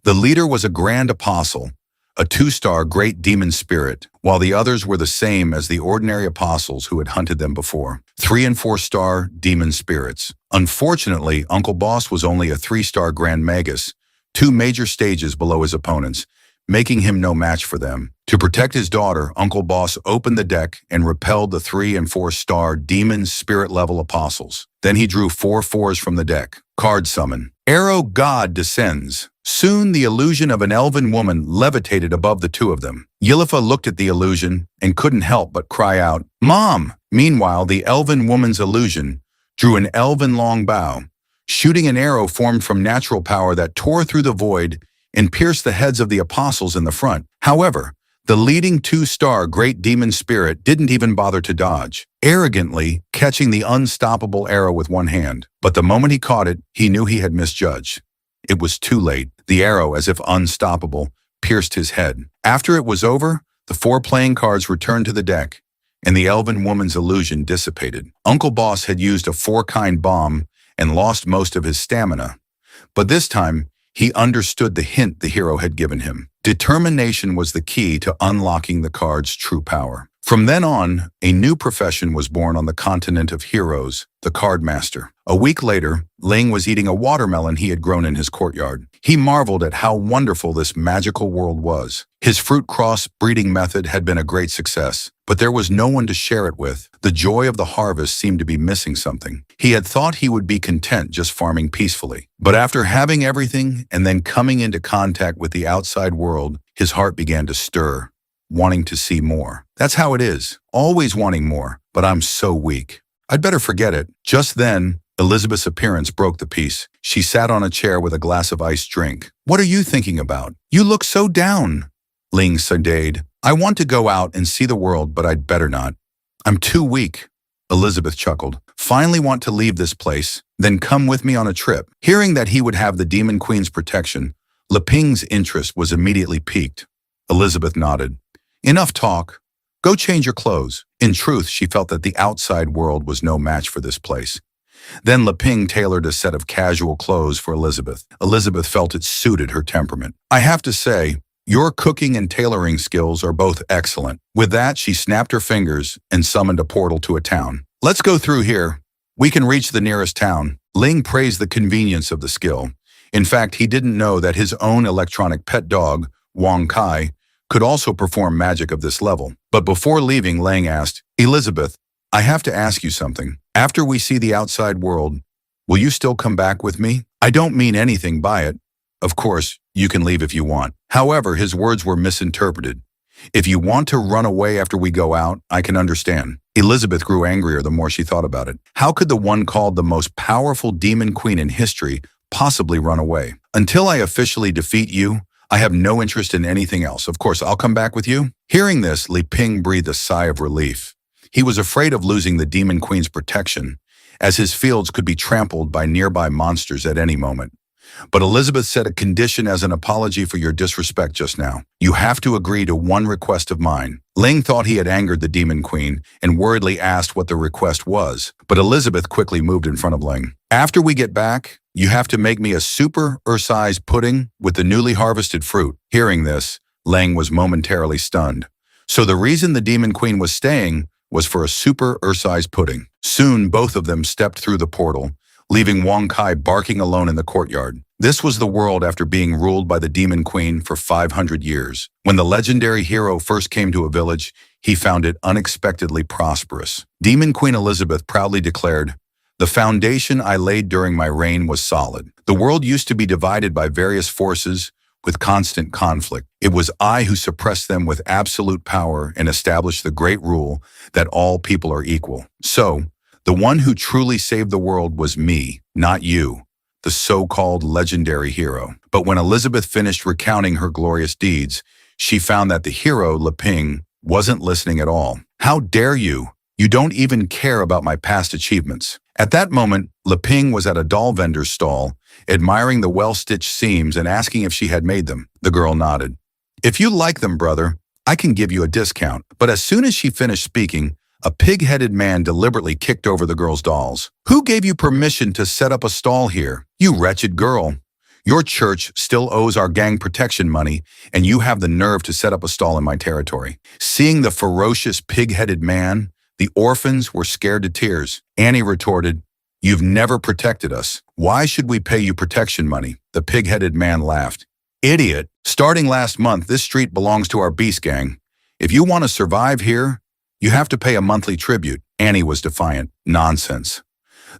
The leader was a grand apostle, a 2-star great demon spirit, while the others were the same as the ordinary apostles who had hunted them before. 3- and 4-star demon spirits. Unfortunately, Uncle Boss was only a 3-star grand magus, 2 major stages below his opponents, making him no match for them. To protect his daughter, Uncle Boss opened the deck and repelled the 3- and 4-star demon spirit-level apostles. Then he drew 4 4s from the deck. Card summon. Arrow God descends. Soon the illusion of an elven woman levitated above the 2 of them. Yilifa looked at the illusion and couldn't help but cry out, "Mom!" Meanwhile, the elven woman's illusion drew an elven long bow, shooting an arrow formed from natural power that tore through the void and pierced the heads of the apostles in the front. However, the leading 2-star great demon spirit didn't even bother to dodge, arrogantly catching the unstoppable arrow with one hand. But the moment he caught it, he knew he had misjudged. It was too late. The arrow, as if unstoppable, pierced his head. After it was over, the 4 playing cards returned to the deck, and the elven woman's illusion dissipated. Uncle Boss had used a 4-kind bomb and lost most of his stamina. But this time, he understood the hint the hero had given him. Determination was the key to unlocking the card's true power. From then on, a new profession was born on the continent of heroes, the card master. A week later, Ling was eating a watermelon he had grown in his courtyard. He marveled at how wonderful this magical world was. His fruit cross breeding method had been a great success, but there was no one to share it with. The joy of the harvest seemed to be missing something. He had thought he would be content just farming peacefully. But after having everything and then coming into contact with the outside world, his heart began to stir, wanting to see more. That's how it is, always wanting more, but I'm so weak. I'd better forget it. Just then, Elizabeth's appearance broke the peace. She sat on a chair with a glass of iced drink. "What are you thinking about? You look so down." Ling sighed. "I want to go out and see the world, but I'd better not. I'm too weak." Elizabeth chuckled. "Finally want to leave this place? Then come with me on a trip." Hearing that he would have the Demon Queen's protection, Leping's interest was immediately piqued. Elizabeth nodded. "Enough talk. Go change your clothes." In truth, she felt that the outside world was no match for this place. Then Leping tailored a set of casual clothes for Elizabeth. Elizabeth felt it suited her temperament. "I have to say, your cooking and tailoring skills are both excellent." With that, she snapped her fingers and summoned a portal to a town. "Let's go through here. We can reach the nearest town." Ling praised the convenience of the skill. In fact, he didn't know that his own electronic pet dog, Wang Kai, could also perform magic of this level. But before leaving, Lang asked, "Elizabeth, I have to ask you something. After we see the outside world, will you still come back with me? I don't mean anything by it. Of course, you can leave if you want." However, his words were misinterpreted. "If you want to run away after we go out, I can understand." Elizabeth grew angrier the more she thought about it. How could the one called the most powerful demon queen in history possibly run away? "Until I officially defeat you, I have no interest in anything else. Of course, I'll come back with you." Hearing this, Li Ping breathed a sigh of relief. He was afraid of losing the Demon Queen's protection, as his fields could be trampled by nearby monsters at any moment. But Elizabeth set a condition as an apology for your disrespect just now. "You have to agree to one request of mine." Ling thought he had angered the Demon Queen and worriedly asked what the request was, but Elizabeth quickly moved in front of Ling. "After we get back, you have to make me a super Ursize pudding with the newly harvested fruit." Hearing this, Ling was momentarily stunned. So the reason the Demon Queen was staying was for a super Ursize pudding. Soon, both of them stepped through the portal, leaving Wang Kai barking alone in the courtyard. This was the world after being ruled by the Demon Queen for 500 years. When the legendary hero first came to a village, he found it unexpectedly prosperous. Demon Queen Elizabeth proudly declared, "The foundation I laid during my reign was solid. The world used to be divided by various forces with constant conflict. It was I who suppressed them with absolute power and established the great rule that all people are equal. So, the one who truly saved the world was me, not you, the so-called legendary hero." But when Elizabeth finished recounting her glorious deeds, she found that the hero, Leping, wasn't listening at all. "How dare you? You don't even care about my past achievements." At that moment, Leping was at a doll vendor's stall, admiring the well-stitched seams and asking if she had made them. The girl nodded. If you like them, brother, I can give you a discount. But as soon as she finished speaking, a pig-headed man deliberately kicked over the girl's dolls. Who gave you permission to set up a stall here? You wretched girl. Your church still owes our gang protection money, and you have the nerve to set up a stall in my territory. Seeing the ferocious pig-headed man, the orphans were scared to tears. Annie retorted, "You've never protected us. Why should we pay you protection money?" The pig-headed man laughed. "Idiot. Starting last month, this street belongs to our beast gang. If you want to survive here, you have to pay a monthly tribute." Annie was defiant. "Nonsense.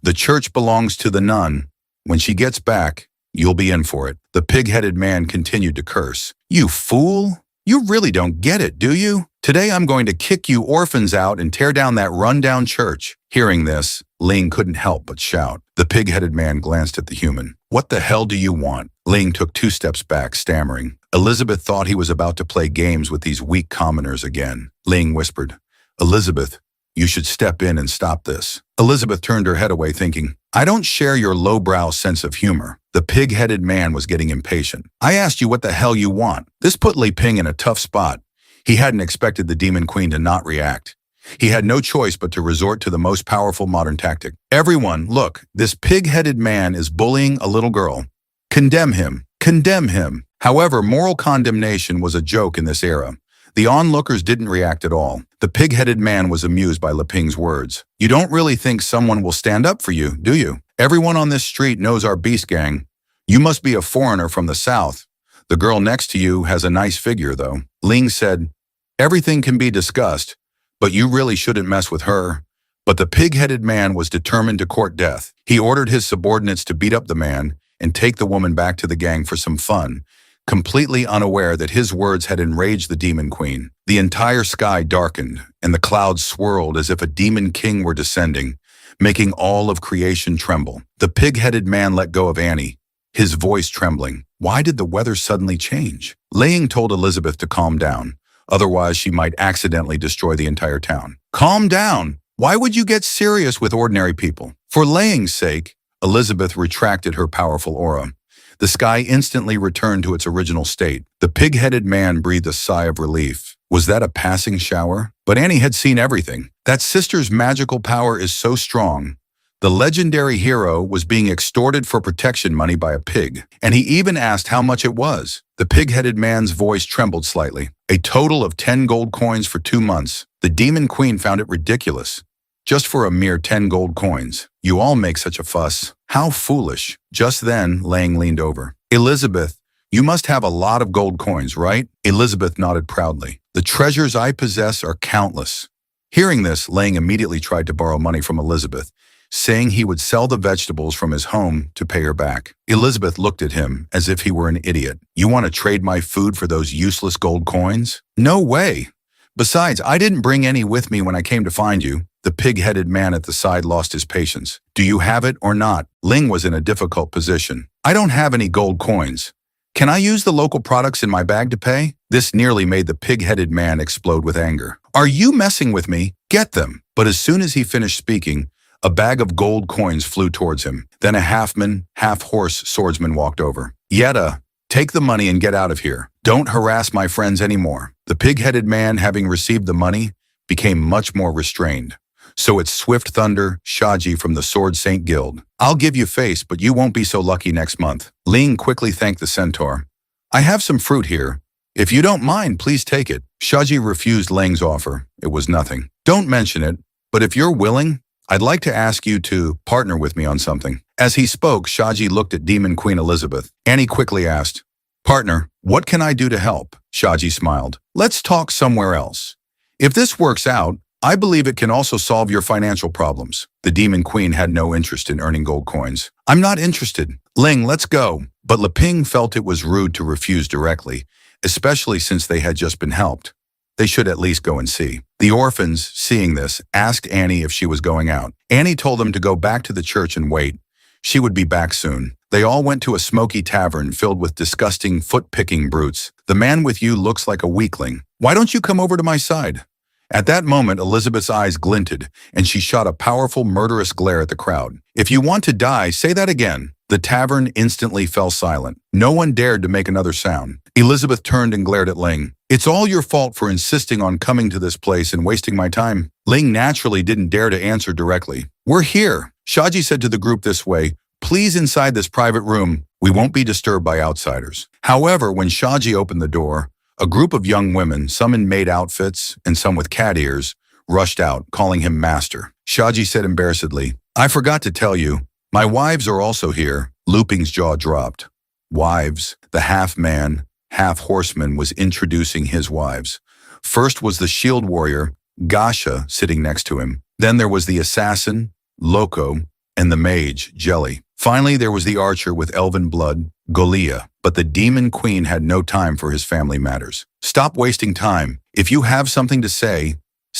The church belongs to the nun. When she gets back, you'll be in for it." The pig-headed man continued to curse. "You fool! You really don't get it, do you? Today I'm going to kick you orphans out and tear down that run-down church." Hearing this, Ling couldn't help but shout. The pig-headed man glanced at the human. "What the hell do you want?" Ling took 2 steps back, stammering. Elizabeth thought he was about to play games with these weak commoners again. Ling whispered, "Elizabeth, you should step in and stop this." Elizabeth turned her head away, thinking, "I don't share your lowbrow sense of humor." The pig-headed man was getting impatient. "I asked you what the hell you want." This put Li Ping in a tough spot. He hadn't expected the Demon Queen to not react. He had no choice but to resort to the most powerful modern tactic. "Everyone, look, this pig-headed man is bullying a little girl. Condemn him. Condemn him." However, moral condemnation was a joke in this era. The onlookers didn't react at all. The pig-headed man was amused by Li Ping's words. "You don't really think someone will stand up for you, do you? Everyone on this street knows our beast gang. You must be a foreigner from the south. The girl next to you has a nice figure, though." Ling said, "Everything can be discussed, but you really shouldn't mess with her." But the pig-headed man was determined to court death. He ordered his subordinates to beat up the man and take the woman back to the gang for some fun, completely unaware that his words had enraged the Demon Queen. The entire sky darkened, and the clouds swirled as if a demon king were descending, making all of creation tremble. The pig-headed man let go of Annie, his voice trembling. Why did the weather suddenly change? Ling told Elizabeth to calm down, otherwise she might accidentally destroy the entire town. "Calm down! Why would you get serious with ordinary people?" For Ling's sake, Elizabeth retracted her powerful aura. The sky instantly returned to its original state. The pig-headed man breathed a sigh of relief. Was that a passing shower? But Annie had seen everything. That sister's magical power is so strong. The legendary hero was being extorted for protection money by a pig, and he even asked how much it was. The pig-headed man's voice trembled slightly. A total of 10 gold coins for 2 months. The Demon Queen found it ridiculous. Just for a mere 10 gold coins. You all make such a fuss. How foolish. Just then, Lang leaned over. "Elizabeth, you must have a lot of gold coins, right?" Elizabeth nodded proudly. "The treasures I possess are countless." Hearing this, Lang immediately tried to borrow money from Elizabeth, saying he would sell the vegetables from his home to pay her back. Elizabeth looked at him as if he were an idiot. "You want to trade my food for those useless gold coins? No way. Besides, I didn't bring any with me when I came to find you." The pig-headed man at the side lost his patience. "Do you have it or not?" Ling was in a difficult position. "I don't have any gold coins. Can I use the local products in my bag to pay?" This nearly made the pig-headed man explode with anger. "Are you messing with me? Get them." But as soon as he finished speaking, a bag of gold coins flew towards him. Then a half-man, half-horse swordsman walked over. "Yetta, take the money and get out of here. Don't harass my friends anymore." The pig-headed man, having received the money, became much more restrained. So it's Swift Thunder, Shaji from the Sword Saint Guild. "I'll give you face, but you won't be so lucky next month." Ling quickly thanked the centaur. "I have some fruit here. If you don't mind, please take it." Shaji refused Ling's offer. It was nothing. "Don't mention it, but if you're willing, I'd like to ask you to partner with me on something." As he spoke, Shaji looked at Demon Queen Elizabeth. Annie quickly asked, "Partner, what can I do to help?" Shaji smiled. "Let's talk somewhere else. If this works out, I believe it can also solve your financial problems." The Demon Queen had no interest in earning gold coins. "I'm not interested. Ling, let's go." But Li Ping felt it was rude to refuse directly, especially since they had just been helped. They should at least go and see. The orphans, seeing this, asked Annie if she was going out. Annie told them to go back to the church and wait. She would be back soon. They all went to a smoky tavern filled with disgusting foot-picking brutes. "The man with you looks like a weakling. Why don't you come over to my side?" At that moment, Elizabeth's eyes glinted, and she shot a powerful, murderous glare at the crowd. If you want to die, say that again. The tavern instantly fell silent. No one dared to make another sound. Elizabeth turned and glared at Ling. It's all your fault for insisting on coming to this place and wasting my time. Ling naturally didn't dare to answer directly. We're here, Shaji said to the group this way. Please inside this private room. We won't be disturbed by outsiders. However, when Shaji opened the door, a group of young women, some in maid outfits and some with cat ears, rushed out, calling him master. Shaji said embarrassedly, I forgot to tell you, my wives are also here. Luping's jaw dropped. Wives. The half-man, half-horseman was introducing his wives. First was the shield warrior, Gasha, sitting next to him. Then there was the assassin, Loco, and the mage, Jelly. Finally, there was the archer with elven blood, Golia. But the demon queen had no time for his family matters. Stop wasting time. If you have something to say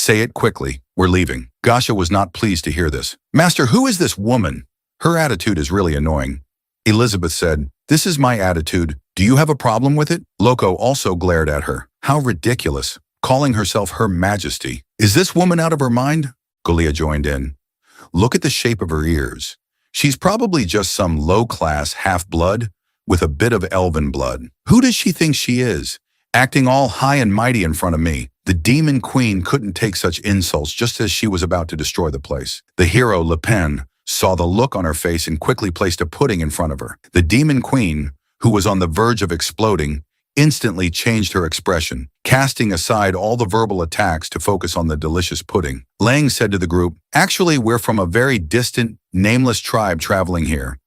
it quickly. We're leaving. Gasha was not pleased to hear this. Master, who is this woman? Her attitude is really annoying. Elizabeth said, This is my attitude. Do you have a problem with it? Loco also glared at her. How ridiculous. Calling herself Her Majesty. Is this woman out of her mind? Golia joined in. Look at the shape of her ears. She's probably just some low-class half-blood with a bit of elven blood. Who does she think she is? Acting all high and mighty in front of me. The demon queen couldn't take such insults just as she was about to destroy the place. The hero, Le Pen, saw the look on her face and quickly placed a pudding in front of her. The demon queen, who was on the verge of exploding, instantly changed her expression, casting aside all the verbal attacks to focus on the delicious pudding. Lang said to the group, Actually, we're from a very distant, nameless tribe traveling here.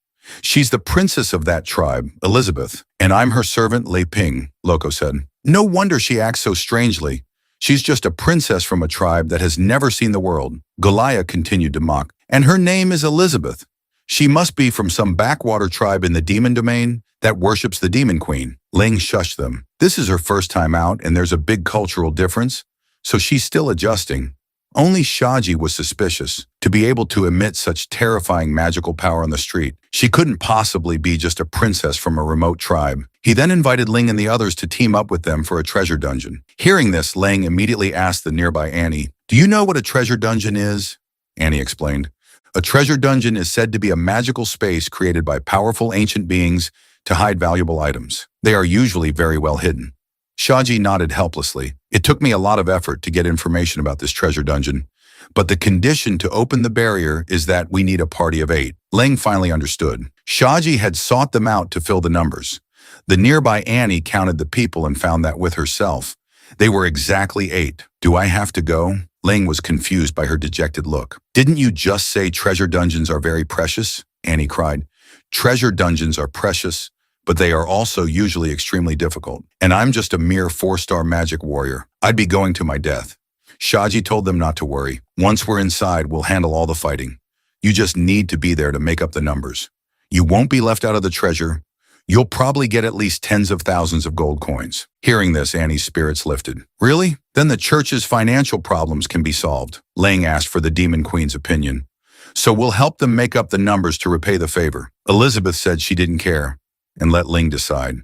She's the princess of that tribe, Elizabeth, and I'm her servant, Lei Ping, Loco said. No wonder she acts so strangely. She's just a princess from a tribe that has never seen the world. Goliath continued to mock. And her name is Elizabeth. She must be from some backwater tribe in the demon domain that worships the demon queen. Ling shushed them. This is her first time out and there's a big cultural difference, so she's still adjusting. Only Shaji was suspicious. To be able to emit such terrifying magical power on the street, she couldn't possibly be just a princess from a remote tribe. He then invited Ling and the others to team up with them for a treasure dungeon. Hearing this, Ling immediately asked the nearby Annie, Do you know what a treasure dungeon is? Annie explained. A treasure dungeon is said to be a magical space created by powerful ancient beings to hide valuable items. They are usually very well hidden. Shaji nodded helplessly. It took me a lot of effort to get information about this treasure dungeon, but the condition to open the barrier is that we need a party of 8. Ling finally understood. Shaji had sought them out to fill the numbers. The nearby Annie counted the people and found that with herself. They were exactly 8. Do I have to go? Ling was confused by her dejected look. Didn't you just say treasure dungeons are very precious? Annie cried. Treasure dungeons are precious, but they are also usually extremely difficult. And I'm just a mere 4-star magic warrior. I'd be going to my death. Shaji told them not to worry. Once we're inside, we'll handle all the fighting. You just need to be there to make up the numbers. You won't be left out of the treasure. You'll probably get at least tens of thousands of gold coins. Hearing this, Annie's spirits lifted. Really? Then the church's financial problems can be solved. Lang asked for the demon queen's opinion. So we'll help them make up the numbers to repay the favor. Elizabeth said she didn't care and let Ling decide.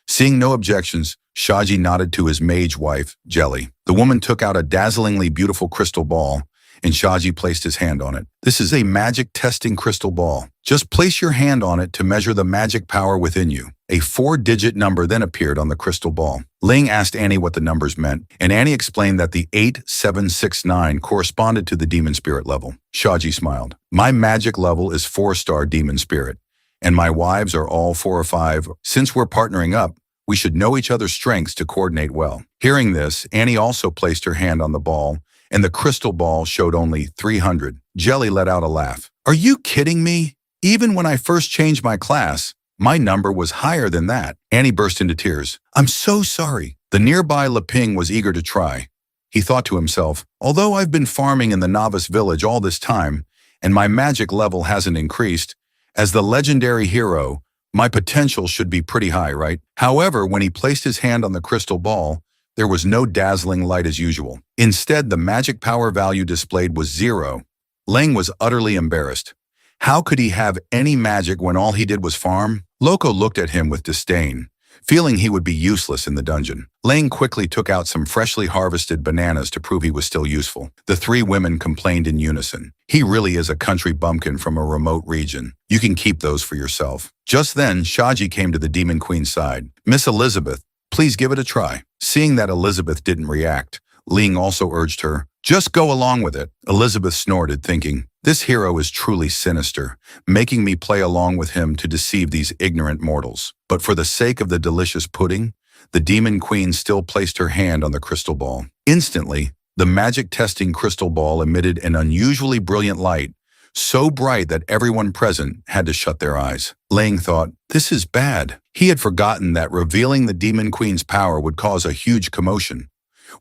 Seeing no objections, Shaji nodded to his mage wife, Jelly. The woman took out a dazzlingly beautiful crystal ball, and Shaji placed his hand on it. This is a magic testing crystal ball. Just place your hand on it to measure the magic power within you. A 4-digit number then appeared on the crystal ball. Ling asked Annie what the numbers meant, and Annie explained that the 8769 corresponded to the demon spirit level. Shaji smiled. My magic level is 4-star demon spirit, and my wives are all 4 or 5. Since we're partnering up, we should know each other's strengths to coordinate well. Hearing this, Annie also placed her hand on the ball, and the crystal ball showed only 300. Jelly let out a laugh. Are you kidding me? Even when I first changed my class, my number was higher than that. Annie burst into tears. I'm so sorry. The nearby Leping was eager to try. He thought to himself, although I've been farming in the novice village all this time, and my magic level hasn't increased, as the legendary hero, my potential should be pretty high, right? However, when he placed his hand on the crystal ball, there was no dazzling light as usual. Instead, the magic power value displayed was 0. Lang was utterly embarrassed. How could he have any magic when all he did was farm? Loco looked at him with disdain. feeling he would be useless in the dungeon. Lang quickly took out some freshly harvested bananas to prove he was still useful. The three women complained in unison. He really is a country bumpkin from a remote region. You can keep those for yourself. Just then, Shaji came to the Demon Queen's side. Miss Elizabeth, please give it a try. Seeing that Elizabeth didn't react, Ling also urged her, just go along with it. Elizabeth snorted, thinking, this hero is truly sinister, making me play along with him to deceive these ignorant mortals. But for the sake of the delicious pudding, the Demon Queen still placed her hand on the crystal ball. Instantly, the magic-testing crystal ball emitted an unusually brilliant light, so bright that everyone present had to shut their eyes. Lang thought, this is bad. He had forgotten that revealing the Demon Queen's power would cause a huge commotion.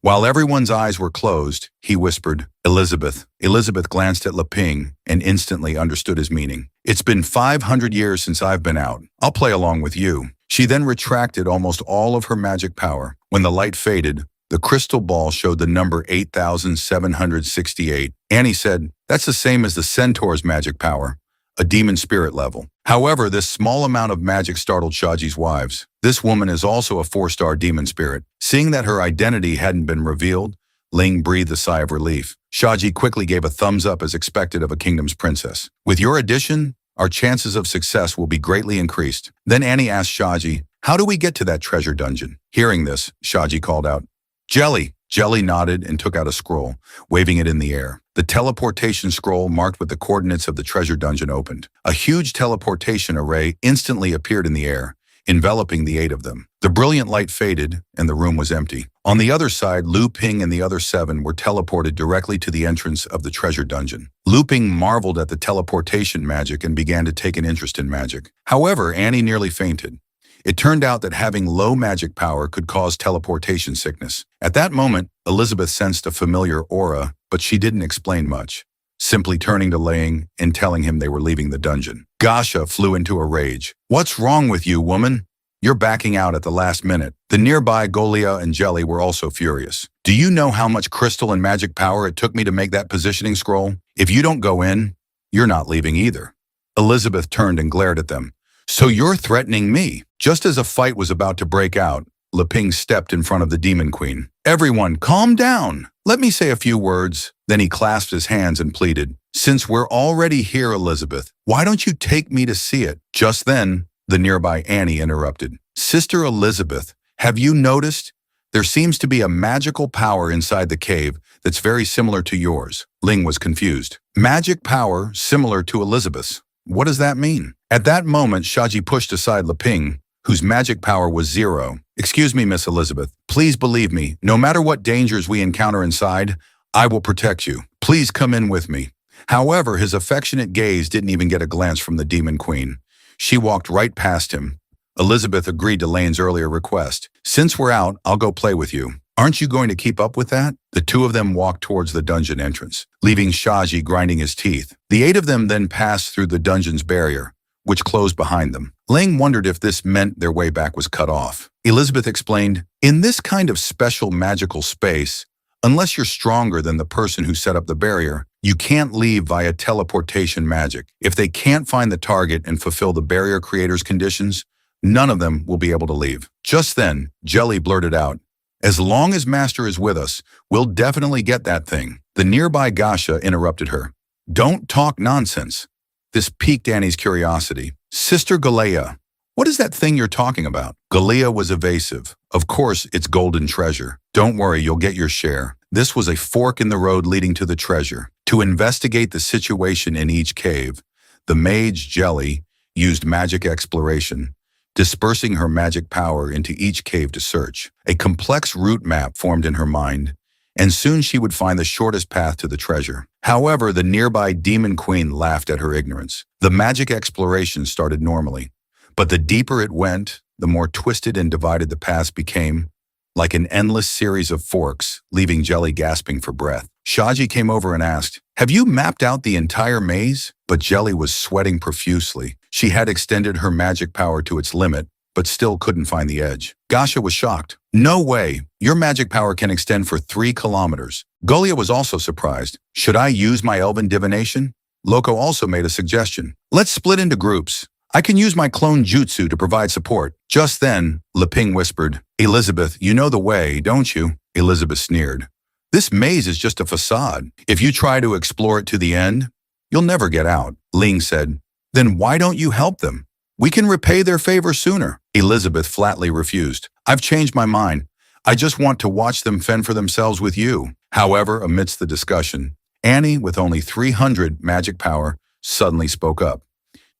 While everyone's eyes were closed, he whispered, Elizabeth. Elizabeth glanced at Leping and instantly understood his meaning. It's been 500 years since I've been out. I'll play along with you. She then retracted almost all of her magic power. When the light faded, the crystal ball showed the number 8,768. Annie said, that's the same as the centaur's magic power, a demon spirit level. However, this small amount of magic startled Shaji's wives. This woman is also a 4-star demon spirit. Seeing that her identity hadn't been revealed, Ling breathed a sigh of relief. Shaji quickly gave a thumbs up as expected of a kingdom's princess. With your addition, our chances of success will be greatly increased. Then Annie asked Shaji, how do we get to that treasure dungeon? Hearing this, Shaji called out, Jelly. Jelly nodded and took out a scroll, waving it in the air. The teleportation scroll marked with the coordinates of the treasure dungeon opened. A huge teleportation array instantly appeared in the air, enveloping the 8 of them. The brilliant light faded, and the room was empty. On the other side, Lu Ping and the other 7 were teleported directly to the entrance of the treasure dungeon. Lu Ping marveled at the teleportation magic and began to take an interest in magic. However, Annie nearly fainted. It turned out that having low magic power could cause teleportation sickness. At that moment, Elizabeth sensed a familiar aura, but she didn't explain much, simply turning to Lang and telling him they were leaving the dungeon. Gasha flew into a rage. What's wrong with you, woman? You're backing out at the last minute. The nearby Golia and Jelly were also furious. Do you know how much crystal and magic power it took me to make that positioning scroll? If you don't go in, you're not leaving either. Elizabeth turned and glared at them. So you're threatening me? Just as a fight was about to break out, Leping stepped in front of the Demon Queen. Everyone, calm down. Let me say a few words. Then he clasped his hands and pleaded, since we're already here, Elizabeth, why don't you take me to see it? Just then, the nearby Annie interrupted. Sister Elizabeth, have you noticed? There seems to be a magical power inside the cave that's very similar to yours. Ling was confused. Magic power similar to Elizabeth's. What does that mean? At that moment, Shaji pushed aside Leping, whose magic power was 0. Excuse me, Miss Elizabeth. Please believe me, no matter what dangers we encounter inside, I will protect you. Please come in with me. However, his affectionate gaze didn't even get a glance from the Demon Queen. She walked right past him. Elizabeth agreed to Lane's earlier request. Since we're out, I'll go play with you. Aren't you going to keep up with that? The 2 of them walked towards the dungeon entrance, leaving Shaji grinding his teeth. The 8 of them then passed through the dungeon's barrier, which closed behind them. Lang wondered if this meant their way back was cut off. Elizabeth explained, in this kind of special magical space, unless you're stronger than the person who set up the barrier, you can't leave via teleportation magic. If they can't find the target and fulfill the barrier creator's conditions, none of them will be able to leave. Just then, Jelly blurted out, as long as Master is with us, we'll definitely get that thing. The nearby Gasha interrupted her. Don't talk nonsense. This piqued Annie's curiosity. Sister Galea, what is that thing you're talking about? Galea was evasive. Of course, it's golden treasure. Don't worry, you'll get your share. This was a fork in the road leading to the treasure. To investigate the situation in each cave, the mage Jelly used magic exploration, dispersing her magic power into each cave to search. A complex route map formed in her mind, and soon she would find the shortest path to the treasure. However, the nearby Demon Queen laughed at her ignorance. The magic exploration started normally, but the deeper it went, the more twisted and divided the paths became, like an endless series of forks, leaving Jelly gasping for breath. Shaji came over and asked, have you mapped out the entire maze? But Jelly was sweating profusely. She had extended her magic power to its limit, but still couldn't find the edge. Gasha was shocked. No way! Your magic power can extend for 3 kilometers. Golia was also surprised. Should I use my elven divination? Loco also made a suggestion. Let's split into groups. I can use my clone jutsu to provide support. Just then, Leping whispered, Elizabeth, you know the way, don't you? Elizabeth sneered. This maze is just a facade. If you try to explore it to the end, you'll never get out. Ling said, then why don't you help them? We can repay their favor sooner. Elizabeth flatly refused. I've changed my mind. I just want to watch them fend for themselves with you. However, amidst the discussion, Annie, with only 300 magic power, suddenly spoke up.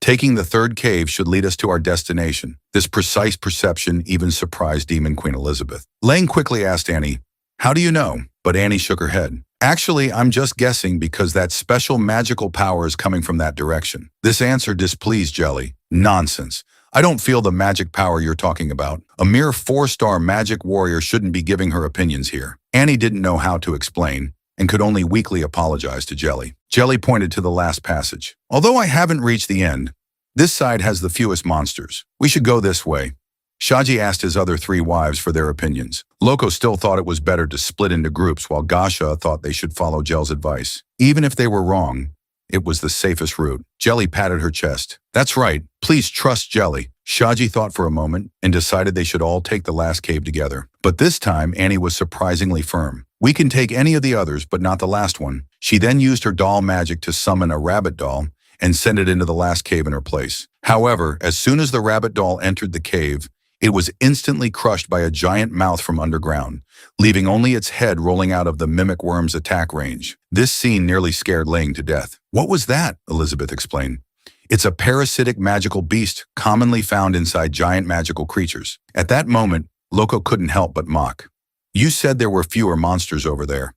Taking the third cave should lead us to our destination. This precise perception even surprised Demon Queen Elizabeth. Lang quickly asked Annie, how do you know? But Annie shook her head. Actually, I'm just guessing because that special magical power is coming from that direction. This answer displeased Jelly. Nonsense. I don't feel the magic power you're talking about. A mere 4-star magic warrior shouldn't be giving her opinions here. Annie didn't know how to explain and could only weakly apologize to Jelly. Jelly pointed to the last passage. Although I haven't reached the end, this side has the fewest monsters. We should go this way. Shaji asked his other 3 wives for their opinions. Loco still thought it was better to split into groups, while Gasha thought they should follow Jel's advice. Even if they were wrong, it was the safest route. Jelly patted her chest. That's right. Please trust Jelly. Shaji thought for a moment and decided they should all take the last cave together. But this time, Annie was surprisingly firm. We can take any of the others, but not the last one. She then used her doll magic to summon a rabbit doll and send it into the last cave in her place. However, as soon as the rabbit doll entered the cave, it was instantly crushed by a giant mouth from underground, leaving only its head rolling out of the mimic worm's attack range. This scene nearly scared Ling to death. What was that? Elizabeth explained. It's a parasitic magical beast commonly found inside giant magical creatures. At that moment, Loco couldn't help but mock. You said there were fewer monsters over there.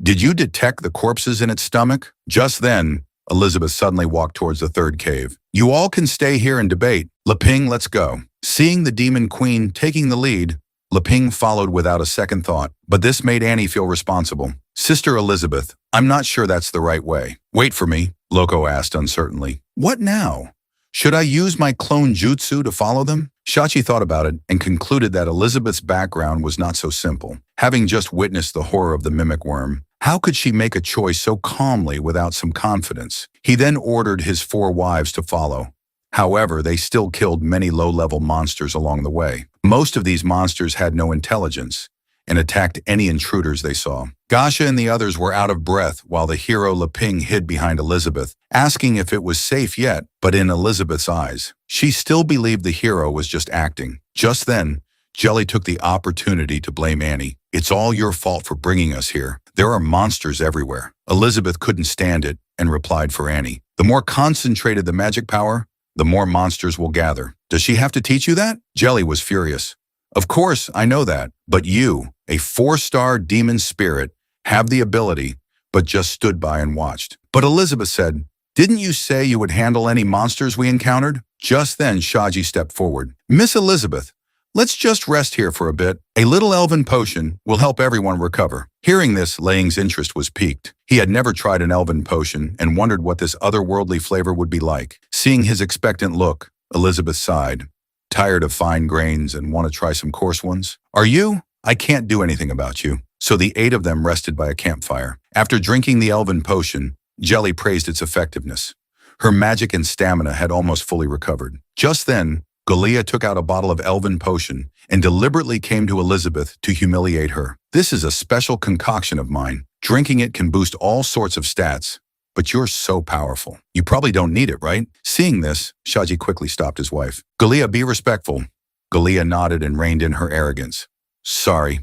Did you detect the corpses in its stomach? Just then, Elizabeth suddenly walked towards the third cave. You all can stay here and debate. Leping, let's go. Seeing the Demon Queen taking the lead, Leping followed without a second thought. But this made Annie feel responsible. Sister Elizabeth, I'm not sure that's the right way. Wait for me, Loco asked uncertainly. What now? Should I use my clone jutsu to follow them? Shachi thought about it and concluded that Elizabeth's background was not so simple. Having just witnessed the horror of the mimic worm, how could she make a choice so calmly without some confidence? He then ordered his 4 wives to follow. However, they still killed many low-level monsters along the way. Most of these monsters had no intelligence and attacked any intruders they saw. Gasha and the others were out of breath while the hero Leping hid behind Elizabeth, asking if it was safe yet, but in Elizabeth's eyes, she still believed the hero was just acting. Just then, Jelly took the opportunity to blame Annie. It's all your fault for bringing us here. There are monsters everywhere. Elizabeth couldn't stand it and replied for Annie. The more concentrated the magic power, the more monsters will gather. Does she have to teach you that? Jelly was furious. Of course, I know that, but you, a 4-star demon spirit, have the ability, but just stood by and watched. But Elizabeth said, didn't you say you would handle any monsters we encountered? Just then, Shaji stepped forward. Miss Elizabeth, let's just rest here for a bit. A little elven potion will help everyone recover. Hearing this, Lang's interest was piqued. He had never tried an elven potion and wondered what this otherworldly flavor would be like. Seeing his expectant look, Elizabeth sighed. Tired of fine grains and want to try some coarse ones? Are you? I can't do anything about you. So the 8 of them rested by a campfire. After drinking the elven potion, Jelly praised its effectiveness. Her magic and stamina had almost fully recovered. Just then, Galia took out a bottle of elven potion and deliberately came to Elizabeth to humiliate her. This is a special concoction of mine. Drinking it can boost all sorts of stats, but you're so powerful. You probably don't need it, right? Seeing this, Shaji quickly stopped his wife. Galia, be respectful. Galia nodded and reined in her arrogance. Sorry.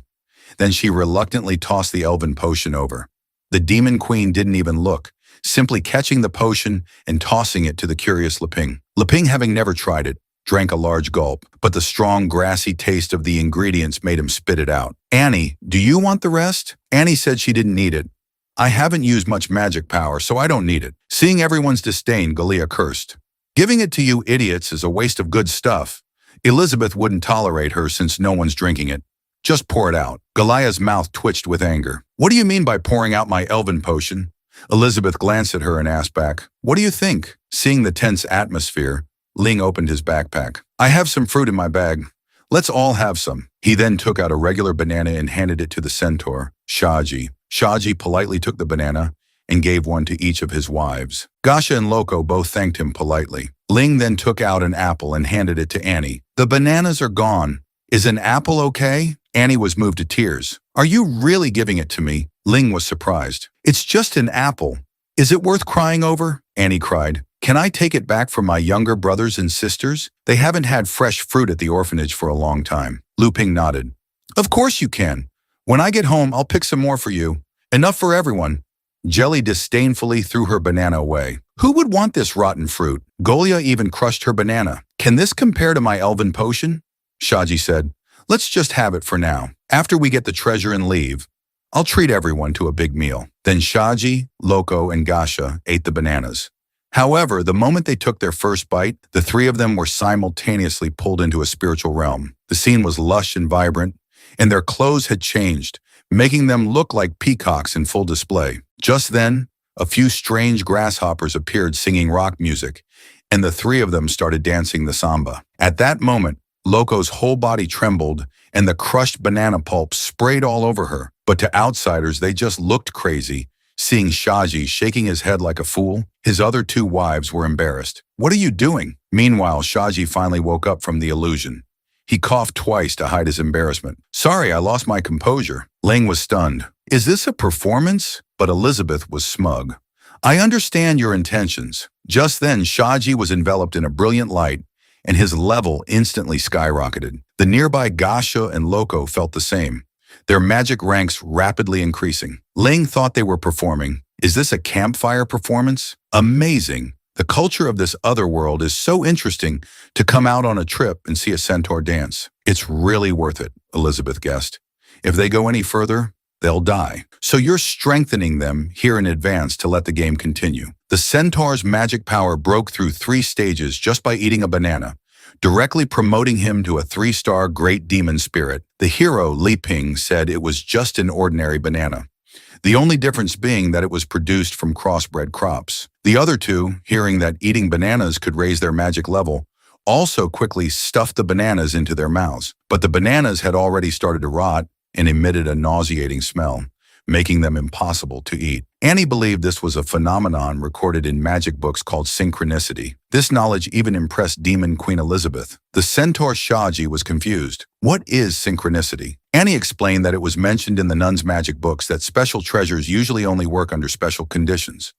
Then she reluctantly tossed the elven potion over. The Demon Queen didn't even look, simply catching the potion and tossing it to the curious Leping. Leping, having never tried it, drank a large gulp, but the strong, grassy taste of the ingredients made him spit it out. Annie, do you want the rest? Annie said she didn't need it. I haven't used much magic power, so I don't need it. Seeing everyone's disdain, Galia cursed. Giving it to you idiots is a waste of good stuff. Elizabeth wouldn't tolerate her since no one's drinking it. Just pour it out. Galia's mouth twitched with anger. What do you mean by pouring out my elven potion? Elizabeth glanced at her and asked back, what do you think? Seeing the tense atmosphere, Ling opened his backpack. I have some fruit in my bag. Let's all have some. He then took out a regular banana and handed it to the centaur, Shaji. Shaji politely took the banana and gave one to each of his wives. Gasha and Loco both thanked him politely. Ling then took out an apple and handed it to Annie. The bananas are gone. Is an apple okay? Annie was moved to tears. Are you really giving it to me? Ling was surprised. It's just an apple. Is it worth crying over? Annie cried. Can I take it back for my younger brothers and sisters? They haven't had fresh fruit at the orphanage for a long time. Lu Ping nodded. Of course you can. When I get home, I'll pick some more for you. Enough for everyone. Jelly disdainfully threw her banana away. Who would want this rotten fruit? Golia even crushed her banana. Can this compare to my elven potion? Shaji said. Let's just have it for now. After we get the treasure and leave, I'll treat everyone to a big meal. Then Shaji, Loco, and Gasha ate the bananas. However, the moment they took their first bite, the three of them were simultaneously pulled into a spiritual realm. The scene was lush and vibrant, and their clothes had changed, making them look like peacocks in full display. Just then, a few strange grasshoppers appeared singing rock music, and the three of them started dancing the samba. At that moment, Loco's whole body trembled, and the crushed banana pulp sprayed all over her. But to outsiders, they just looked crazy. Seeing Shaji shaking his head like a fool, his other two wives were embarrassed. What are you doing? Meanwhile, Shaji finally woke up from the illusion. He coughed twice to hide his embarrassment. Sorry, I lost my composure. Ling was stunned. Is this a performance? But Elizabeth was smug. I understand your intentions. Just then, Shaji was enveloped in a brilliant light, and his level instantly skyrocketed. The nearby Gasha and Loco felt the same, their magic ranks rapidly increasing. Ling thought they were performing. Is this a campfire performance? Amazing. The culture of this other world is so interesting to come out on a trip and see a centaur dance. It's really worth it, Elizabeth guessed. If they go any further, they'll die. So you're strengthening them here in advance to let the game continue. The centaur's magic power broke through 3 stages just by eating a banana, directly promoting him to a 3-star great demon spirit. The hero, Li Ping, said it was just an ordinary banana, the only difference being that it was produced from crossbred crops. The other two, hearing that eating bananas could raise their magic level, also quickly stuffed the bananas into their mouths. But the bananas had already started to rot and emitted a nauseating smell, making them impossible to eat. Annie believed this was a phenomenon recorded in magic books called synchronicity. This knowledge even impressed Demon Queen Elizabeth. The centaur Shaji was confused. What is synchronicity? Annie explained that it was mentioned in the nuns' magic books that special treasures usually only work under special conditions.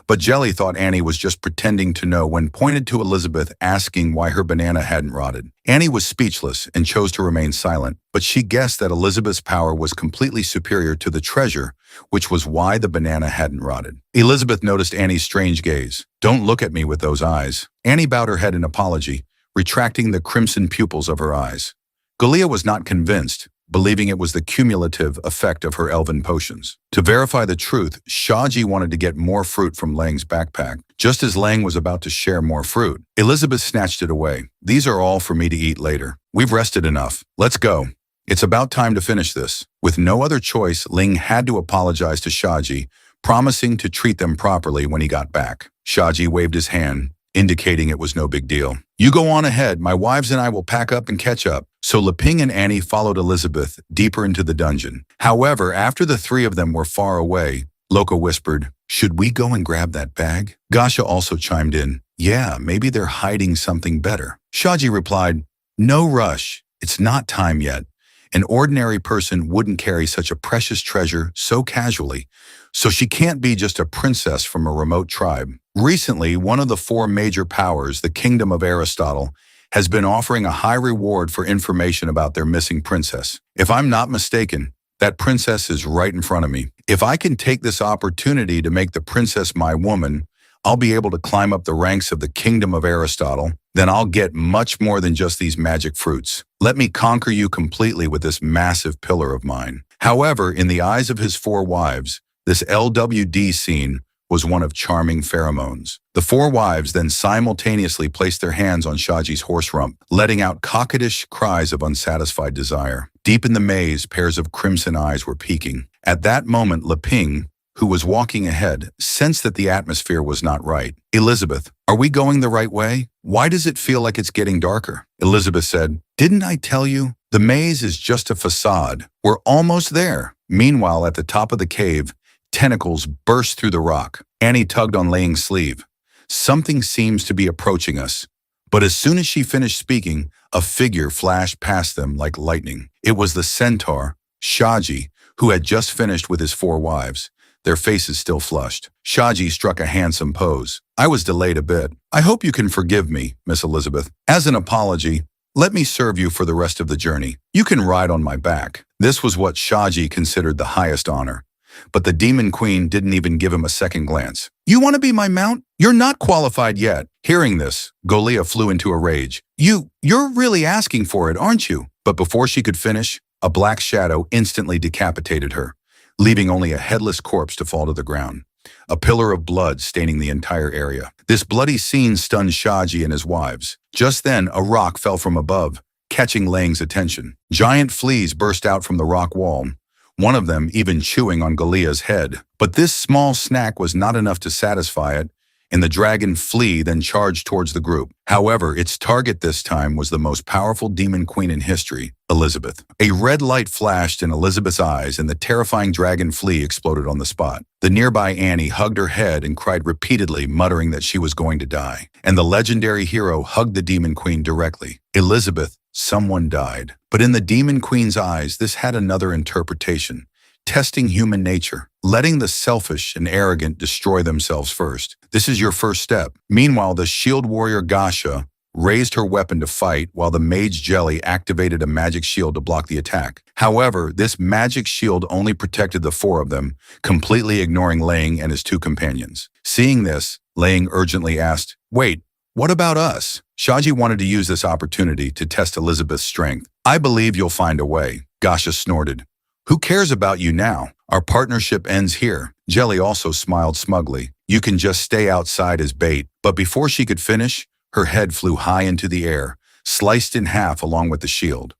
But Jelly thought Annie was just pretending to know when pointed to Elizabeth asking why her banana hadn't rotted. Annie was speechless and chose to remain silent, but she guessed that Elizabeth's power was completely superior to the treasure, which was why the banana hadn't rotted. Elizabeth noticed Annie's strange gaze. Don't look at me with those eyes. Annie bowed her head in apology, retracting the crimson pupils of her eyes. Golia was not convinced, believing it was the cumulative effect of her elven potions. To verify the truth, Shaji wanted to get more fruit from Lang's backpack. Just as Lang was about to share more fruit, Elizabeth snatched it away. These are all for me to eat later. We've rested enough. Let's go. It's about time to finish this. With no other choice, Ling had to apologize to Shaji, promising to treat them properly when he got back. Shaji waved his hand, indicating it was no big deal. You go on ahead, my wives and I will pack up and catch up. So Leping and Annie followed Elizabeth deeper into the dungeon. However, after the 3 of them were far away, Loco whispered, should we go and grab that bag? Gasha also chimed in, yeah, maybe they're hiding something better. Shaji replied, no rush, it's not time yet. An ordinary person wouldn't carry such a precious treasure so casually, so she can't be just a princess from a remote tribe. Recently, one of the 4 major powers, the Kingdom of Aristotle, has been offering a high reward for information about their missing princess. If I'm not mistaken, that princess is right in front of me. If I can take this opportunity to make the princess my woman, I'll be able to climb up the ranks of the Kingdom of Aristotle. Then I'll get much more than just these magic fruits. Let me conquer you completely with this massive pillar of mine. However, in the eyes of his 4 wives, this LWD scene was one of charming pheromones. The 4 wives then simultaneously placed their hands on Shaji's horse rump, letting out coquettish cries of unsatisfied desire. Deep in the maze, pairs of crimson eyes were peeking. At that moment, Leping, who was walking ahead, sensed that the atmosphere was not right. Elizabeth, are we going the right way? Why does it feel like it's getting darker? Elizabeth said, didn't I tell you? The maze is just a facade. We're almost there. Meanwhile, at the top of the cave, tentacles burst through the rock. Annie tugged on Lang's sleeve. Something seems to be approaching us. But as soon as she finished speaking, a figure flashed past them like lightning. It was the centaur, Shaji, who had just finished with his 4 wives, their faces still flushed. Shaji struck a handsome pose. I was delayed a bit. I hope you can forgive me, Miss Elizabeth. As an apology, let me serve you for the rest of the journey. You can ride on my back. This was what Shaji considered the highest honor. But the demon queen didn't even give him a second glance. You want to be my mount? You're not qualified yet. Hearing this, Golia flew into a rage. You're really asking for it, aren't you? But before she could finish, a black shadow instantly decapitated her, leaving only a headless corpse to fall to the ground. A pillar of blood staining the entire area. This bloody scene stunned Shaji and his wives. Just then, a rock fell from above, catching Lang's attention. Giant fleas burst out from the rock wall, one of them even chewing on Golia's head. But this small snack was not enough to satisfy it, and the dragon flea then charged towards the group. However, its target this time was the most powerful demon queen in history, Elizabeth. A red light flashed in Elizabeth's eyes, and the terrifying dragon flea exploded on the spot. The nearby Annie hugged her head and cried repeatedly, muttering that she was going to die. And the legendary hero hugged the demon queen directly. Elizabeth, someone died. But in the demon queen's eyes, this had another interpretation. Testing human nature, letting the selfish and arrogant destroy themselves first. This is your first step. Meanwhile, the shield warrior Gasha raised her weapon to fight while the mage Jelly activated a magic shield to block the attack. However, this magic shield only protected the 4 of them, completely ignoring Lang and his 2 companions. Seeing this, Lang urgently asked, "Wait, what about us?" Shaji wanted to use this opportunity to test Elizabeth's strength. "I believe you'll find a way," Gasha snorted. "Who cares about you now? Our partnership ends here." Jelly also smiled smugly. "You can just stay outside as bait." But before she could finish, her head flew high into the air, sliced in half along with the shield.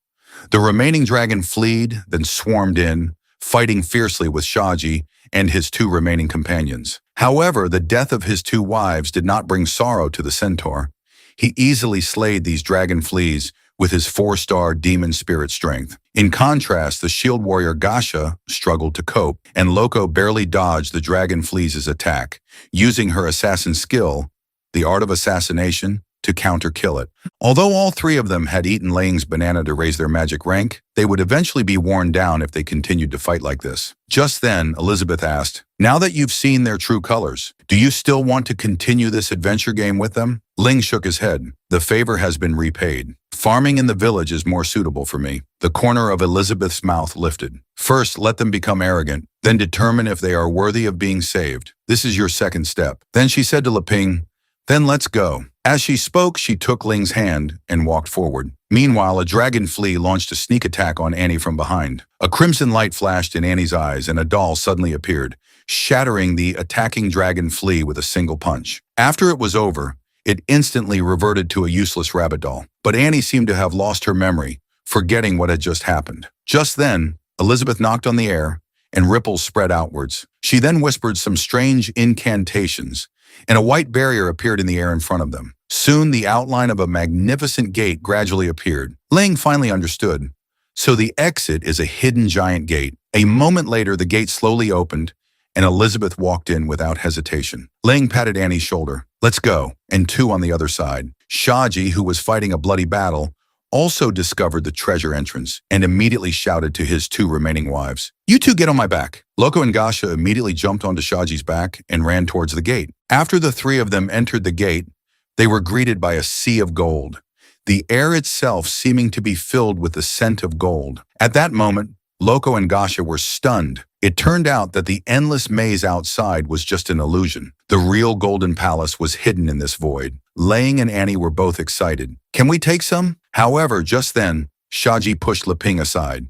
The remaining dragon fled, then swarmed in, fighting fiercely with Shaji and his 2 remaining companions. However, the death of his 2 wives did not bring sorrow to the centaur. He easily slayed these dragon fleas with his 4-star demon spirit strength. In contrast, the shield warrior Gasha struggled to cope, and Loco barely dodged the dragon fleas' attack, using her assassin skill, the art of assassination, to counter-kill it. Although all 3 of them had eaten Lang's banana to raise their magic rank, they would eventually be worn down if they continued to fight like this. Just then, Elizabeth asked, "Now that you've seen their true colors, do you still want to continue this adventure game with them?" Ling shook his head. "The favor has been repaid. Farming in the village is more suitable for me." The corner of Elizabeth's mouth lifted. "First, let them become arrogant, then determine if they are worthy of being saved. This is your second step." Then she said to Leping, "Then let's go." As she spoke, she took Ling's hand and walked forward. Meanwhile, a dragon flea launched a sneak attack on Annie from behind. A crimson light flashed in Annie's eyes, and a doll suddenly appeared, shattering the attacking dragon flea with a single punch. After it was over, it instantly reverted to a useless rabbit doll. But Annie seemed to have lost her memory, forgetting what had just happened. Just then, Elizabeth knocked on the air, and ripples spread outwards. She then whispered some strange incantations, and a white barrier appeared in the air in front of them. Soon, the outline of a magnificent gate gradually appeared. Lang finally understood. So the exit is a hidden giant gate. A moment later, the gate slowly opened, and Elizabeth walked in without hesitation. Lang patted Annie's shoulder. "Let's go," and 2 on the other side. Shaji, who was fighting a bloody battle, also discovered the treasure entrance and immediately shouted to his 2 remaining wives, "You 2 get on my back." Loco and Gasha immediately jumped onto Shaji's back and ran towards the gate. After the 3 of them entered the gate, they were greeted by a sea of gold, the air itself seeming to be filled with the scent of gold. At that moment, Loco and Gasha were stunned. It turned out that the endless maze outside was just an illusion. The real golden palace was hidden in this void. Lang and Annie were both excited. "Can we take some?" However, just then, Shaji pushed Leping aside.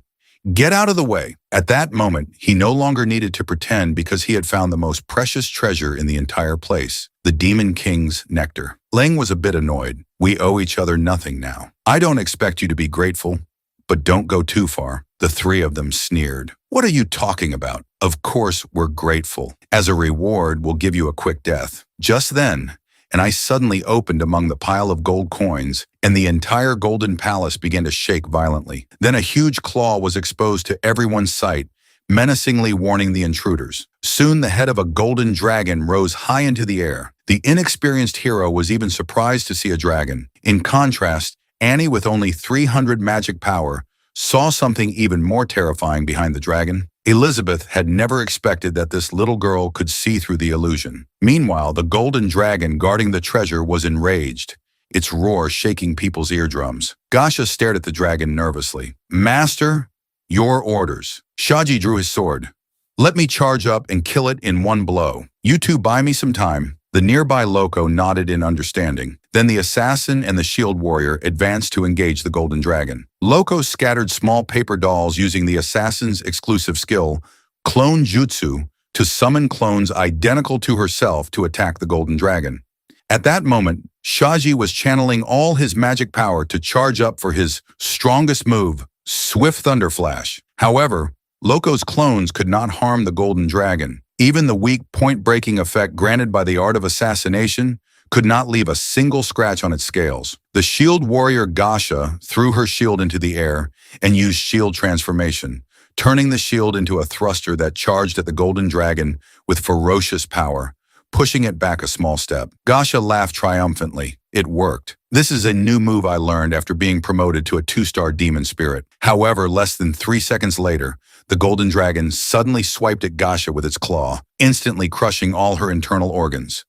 "Get out of the way." At that moment, he no longer needed to pretend because he had found the most precious treasure in the entire place, the Demon King's nectar. Lang was a bit annoyed. "We owe each other nothing now. I don't expect you to be grateful, but don't go too far." The 3 of them sneered. "What are you talking about? Of course we're grateful. As a reward, we'll give you a quick death." Just then, an eye suddenly opened among the pile of gold coins, and the entire golden palace began to shake violently. Then a huge claw was exposed to everyone's sight, menacingly warning the intruders. Soon the head of a golden dragon rose high into the air. The inexperienced hero was even surprised to see a dragon. In contrast, Annie, with only 300 magic power, saw something even more terrifying behind the dragon. Elizabeth had never expected that this little girl could see through the illusion. Meanwhile, the golden dragon guarding the treasure was enraged, its roar shaking people's eardrums. Gasha stared at the dragon nervously. "Master, your orders." Shaji drew his sword. "Let me charge up and kill it in one blow. You two buy me some time." The nearby Loco nodded in understanding. Then the assassin and the shield warrior advanced to engage the golden dragon. Loco scattered small paper dolls using the assassin's exclusive skill, Clone Jutsu, to summon clones identical to herself to attack the golden dragon. At that moment, Shaji was channeling all his magic power to charge up for his strongest move, Swift Thunder Flash. However, Loco's clones could not harm the golden dragon. Even the weak point-breaking effect granted by the art of assassination could not leave a single scratch on its scales. The shield warrior Gasha threw her shield into the air and used shield transformation, turning the shield into a thruster that charged at the golden dragon with ferocious power, pushing it back a small step. Gasha laughed triumphantly. It worked. "This is a new move I learned after being promoted to a 2-star demon spirit." However, less than 3 seconds later, the golden dragon suddenly swiped at Gasha with its claw, instantly crushing all her internal organs.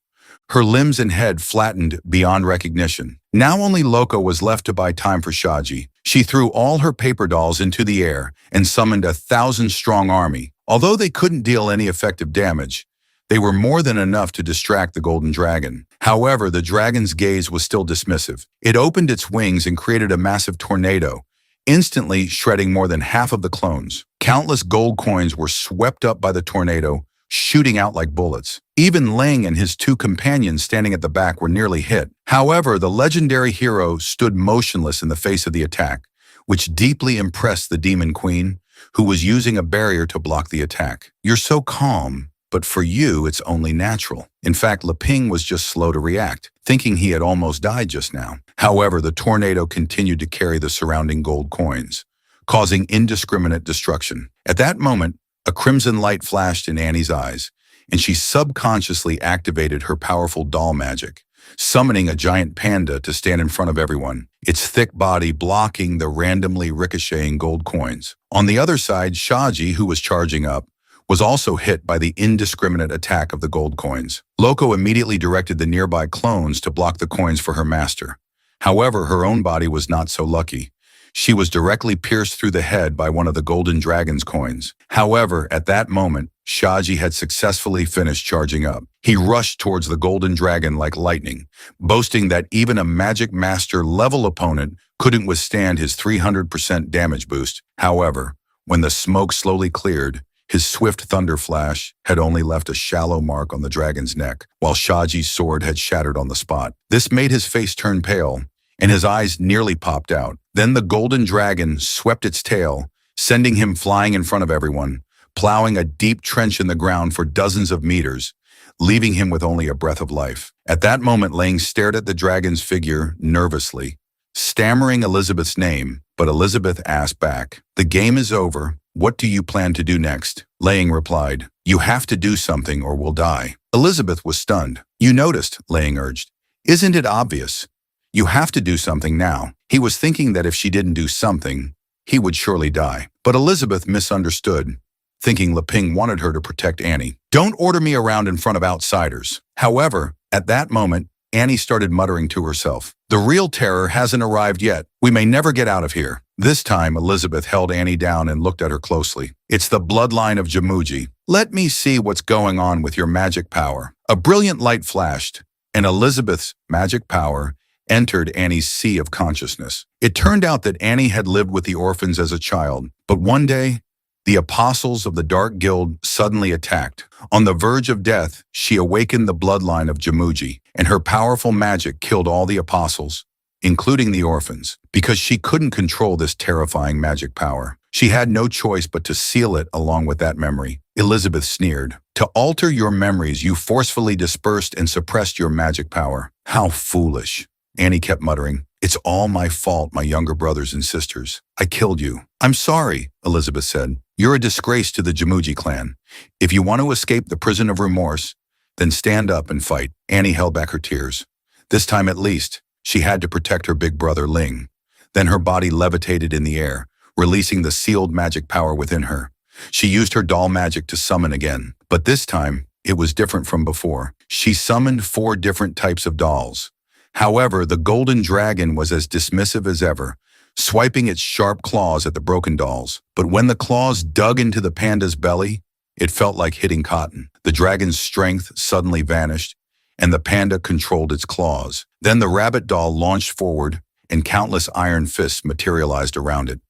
Her limbs and head flattened beyond recognition. Now only Loco was left to buy time for Shaji. She threw all her paper dolls into the air and summoned a 1,000-strong army. Although they couldn't deal any effective damage, they were more than enough to distract the golden dragon. However, the dragon's gaze was still dismissive. It opened its wings and created a massive tornado, instantly shredding more than half of the clones. Countless gold coins were swept up by the tornado, shooting out like bullets. Even Ling and his 2 companions standing at the back were nearly hit. However, the legendary hero stood motionless in the face of the attack, which deeply impressed the demon queen, who was using a barrier to block the attack. "You're so calm, but for you, it's only natural." In fact, Leping was just slow to react, thinking he had almost died just now. However, the tornado continued to carry the surrounding gold coins, causing indiscriminate destruction. At that moment, a crimson light flashed in Annie's eyes, and she subconsciously activated her powerful doll magic, summoning a giant panda to stand in front of everyone, its thick body blocking the randomly ricocheting gold coins. On the other side, Shaji, who was charging up, was also hit by the indiscriminate attack of the gold coins. Loco immediately directed the nearby clones to block the coins for her master. However, her own body was not so lucky. She was directly pierced through the head by one of the golden dragon's coins. However, at that moment, Shaji had successfully finished charging up. He rushed towards the golden dragon like lightning, boasting that even a magic master level opponent couldn't withstand his 300% damage boost. However, when the smoke slowly cleared, his swift thunder flash had only left a shallow mark on the dragon's neck, while Shaji's sword had shattered on the spot. This made his face turn pale, and his eyes nearly popped out. Then the golden dragon swept its tail, sending him flying in front of everyone, plowing a deep trench in the ground for dozens of meters, leaving him with only a breath of life. At that moment, Lang stared at the dragon's figure nervously, stammering Elizabeth's name, but Elizabeth asked back, "The game is over. What do you plan to do next?" Lang replied, "You have to do something or we'll die." Elizabeth was stunned. "You noticed," Lang urged. "Isn't it obvious? You have to do something now." He was thinking that if she didn't do something, he would surely die. But Elizabeth misunderstood, thinking Leping wanted her to protect Annie. "Don't order me around in front of outsiders." However, at that moment, Annie started muttering to herself, "The real terror hasn't arrived yet. We may never get out of here." This time, Elizabeth held Annie down and looked at her closely. "It's the bloodline of Jamuji. Let me see what's going on with your magic power." A brilliant light flashed, and Elizabeth's magic power entered Annie's sea of consciousness. It turned out that Annie had lived with the orphans as a child, but one day, the apostles of the Dark Guild suddenly attacked. On the verge of death, she awakened the bloodline of Jamuji, and her powerful magic killed all the apostles, including the orphans. Because she couldn't control this terrifying magic power, she had no choice but to seal it along with that memory. Elizabeth sneered. "To alter your memories, you forcefully dispersed and suppressed your magic power. How foolish." Annie kept muttering. "It's all my fault, my younger brothers and sisters. I killed you." "I'm sorry," Elizabeth said. "You're a disgrace to the Jamuji clan. If you want to escape the prison of remorse, then stand up and fight." Annie held back her tears. This time at least, she had to protect her big brother Ling. Then her body levitated in the air, releasing the sealed magic power within her. She used her doll magic to summon again, but this time, it was different from before. She summoned 4 different types of dolls. However, the golden dragon was as dismissive as ever, swiping its sharp claws at the broken dolls. But when the claws dug into the panda's belly, it felt like hitting cotton. The dragon's strength suddenly vanished, and the panda controlled its claws. Then the rabbit doll launched forward, and countless iron fists materialized around it,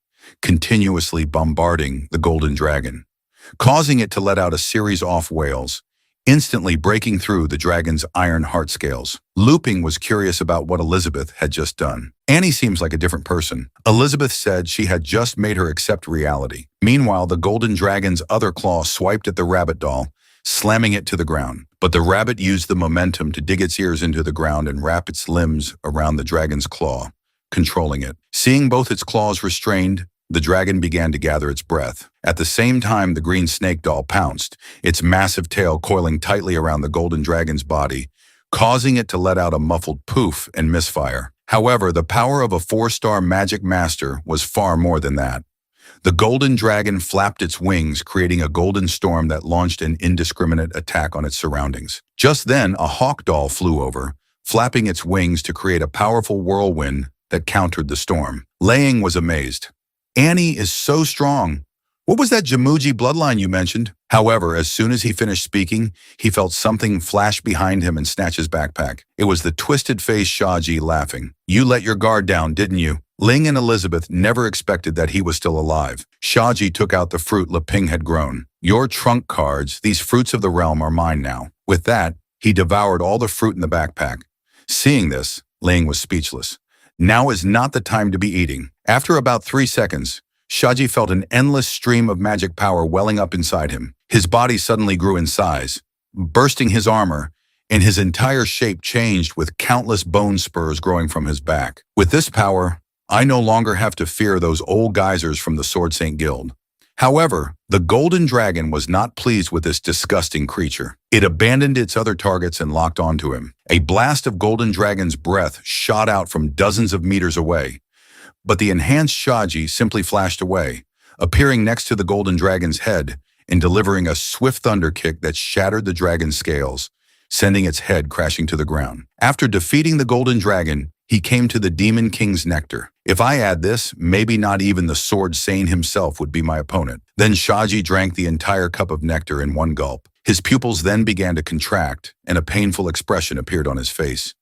continuously bombarding the golden dragon, causing it to let out a series of wails, instantly breaking through the dragon's iron heart scales. Looping was curious about what Elizabeth had just done. "Annie seems like a different person." Elizabeth said she had just made her accept reality. Meanwhile, the golden dragon's other claw swiped at the rabbit doll, slamming it to the ground. But the rabbit used the momentum to dig its ears into the ground and wrap its limbs around the dragon's claw, controlling it. Seeing both its claws restrained, the dragon began to gather its breath. At the same time, the green snake doll pounced, its massive tail coiling tightly around the golden dragon's body, causing it to let out a muffled poof and misfire. However, the power of a 4-star magic master was far more than that. The golden dragon flapped its wings, creating a golden storm that launched an indiscriminate attack on its surroundings. Just then, a hawk doll flew over, flapping its wings to create a powerful whirlwind that countered the storm. Ling was amazed. "Annie is so strong. What was that Jamuji bloodline you mentioned?" However, as soon as he finished speaking, he felt something flash behind him and snatch his backpack. It was the twisted-faced Shaji laughing. "You let your guard down, didn't you?" Ling and Elizabeth never expected that he was still alive. Shaji took out the fruit Leping had grown. "Your trunk cards, these fruits of the realm, are mine now." With that, he devoured all the fruit in the backpack. Seeing this, Ling was speechless. Now is not the time to be eating. After about 3 seconds, Shaji felt an endless stream of magic power welling up inside him. His body suddenly grew in size, bursting his armor, and his entire shape changed with countless bone spurs growing from his back. "With this power, I no longer have to fear those old geysers from the Sword Saint Guild." However, the golden dragon was not pleased with this disgusting creature. It abandoned its other targets and locked onto him. A blast of golden dragon's breath shot out from dozens of meters away. But the enhanced Shaji simply flashed away, appearing next to the golden dragon's head and delivering a swift thunder kick that shattered the dragon's scales, sending its head crashing to the ground. After defeating the golden dragon, he came to the Demon King's nectar. "If I add this, maybe not even the Sword Saint himself would be my opponent." Then Shaji drank the entire cup of nectar in one gulp. His pupils then began to contract, and a painful expression appeared on his face.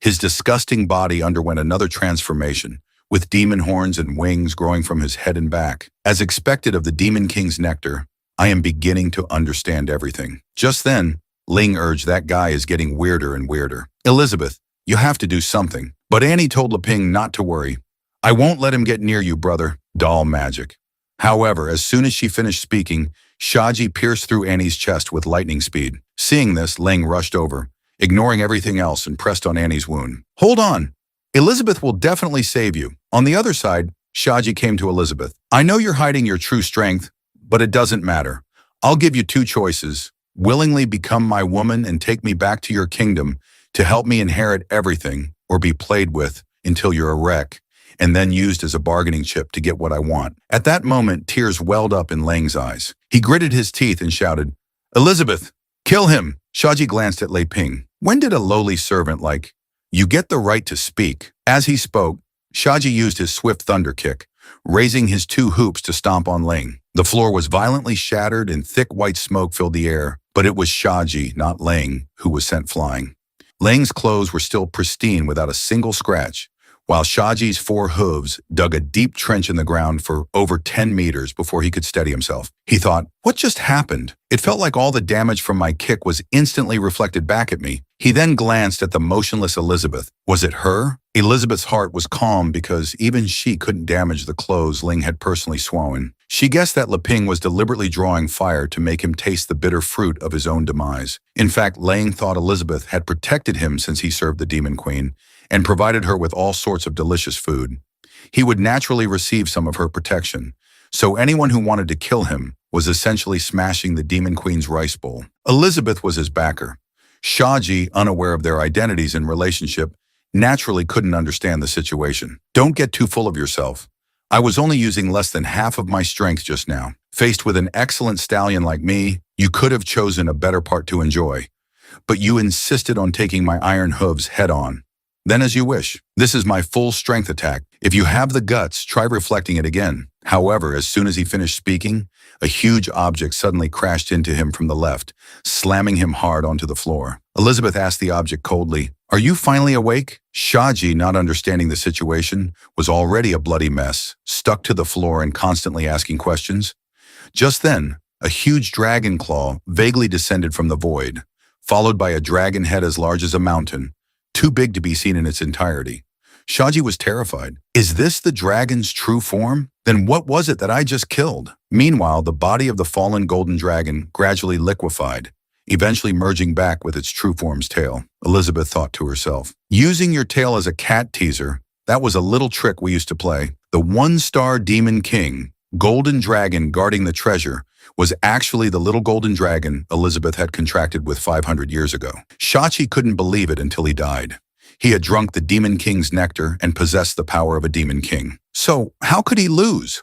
His disgusting body underwent another transformation, with demon horns and wings growing from his head and back. As expected of the Demon King's nectar, I am beginning to understand everything. Just then, Ling urged, "That guy is getting weirder and weirder. Elizabeth, you have to do something." But Annie told Leping not to worry. "I won't let him get near you, brother." Doll magic. However, as soon as she finished speaking, Shaji pierced through Annie's chest with lightning speed. Seeing this, Ling rushed over, ignoring everything else, and pressed on Annie's wound. "Hold on. Elizabeth will definitely save you." On the other side, Shaji came to Elizabeth. "I know you're hiding your true strength, but it doesn't matter. I'll give you 2 choices. Willingly become my woman and take me back to your kingdom to help me inherit everything, or be played with until you're a wreck, and then used as a bargaining chip to get what I want." At that moment, tears welled up in Lang's eyes. He gritted his teeth and shouted, "Elizabeth, kill him!" Shaji glanced at Leping. When did a lowly servant like "You get the right to speak"? As he spoke, Shaji used his swift thunder kick, raising his 2 hoops to stomp on Ling. The floor was violently shattered and thick white smoke filled the air, but it was Shaji, not Ling, who was sent flying. Ling's clothes were still pristine without a single scratch, while Shaji's 4 hooves dug a deep trench in the ground for over 10 meters before he could steady himself. He thought, "What just happened?" It felt like all the damage from my kick was instantly reflected back at me. He then glanced at the motionless Elizabeth. Was it her? Elizabeth's heart was calm because even she couldn't damage the clothes Ling had personally sworn. She guessed that Leping was deliberately drawing fire to make him taste the bitter fruit of his own demise. In fact, Ling thought Elizabeth had protected him since he served the Demon Queen, and provided her with all sorts of delicious food. He would naturally receive some of her protection, so anyone who wanted to kill him was essentially smashing the Demon Queen's rice bowl. Elizabeth was his backer. Shaji, unaware of their identities and relationship, naturally couldn't understand the situation. Don't get too full of yourself. I was only using less than half of my strength just now. Faced with an excellent stallion like me, you could have chosen a better part to enjoy. But you insisted on taking my iron hooves head on. Then as you wish. This is my full strength attack. If you have the guts, try reflecting it again. However, as soon as he finished speaking, a huge object suddenly crashed into him from the left, slamming him hard onto the floor. Elizabeth asked the object coldly, "Are you finally awake?" Shaji, not understanding the situation, was already a bloody mess, stuck to the floor and constantly asking questions. Just then, a huge dragon claw vaguely descended from the void, followed by a dragon head as large as a mountain, too big to be seen in its entirety. Shaji was terrified. Is this the dragon's true form? Then what was it that I just killed? Meanwhile, the body of the fallen golden dragon gradually liquefied, eventually merging back with its true form's tail. Elizabeth thought to herself, using your tail as a cat teaser, that was a little trick we used to play. The one-star demon king, golden dragon guarding the treasure, was actually the little golden dragon Elizabeth had contracted with 500 years ago. Shachi couldn't believe it until he died. He had drunk the Demon King's nectar and possessed the power of a Demon King. So how could he lose?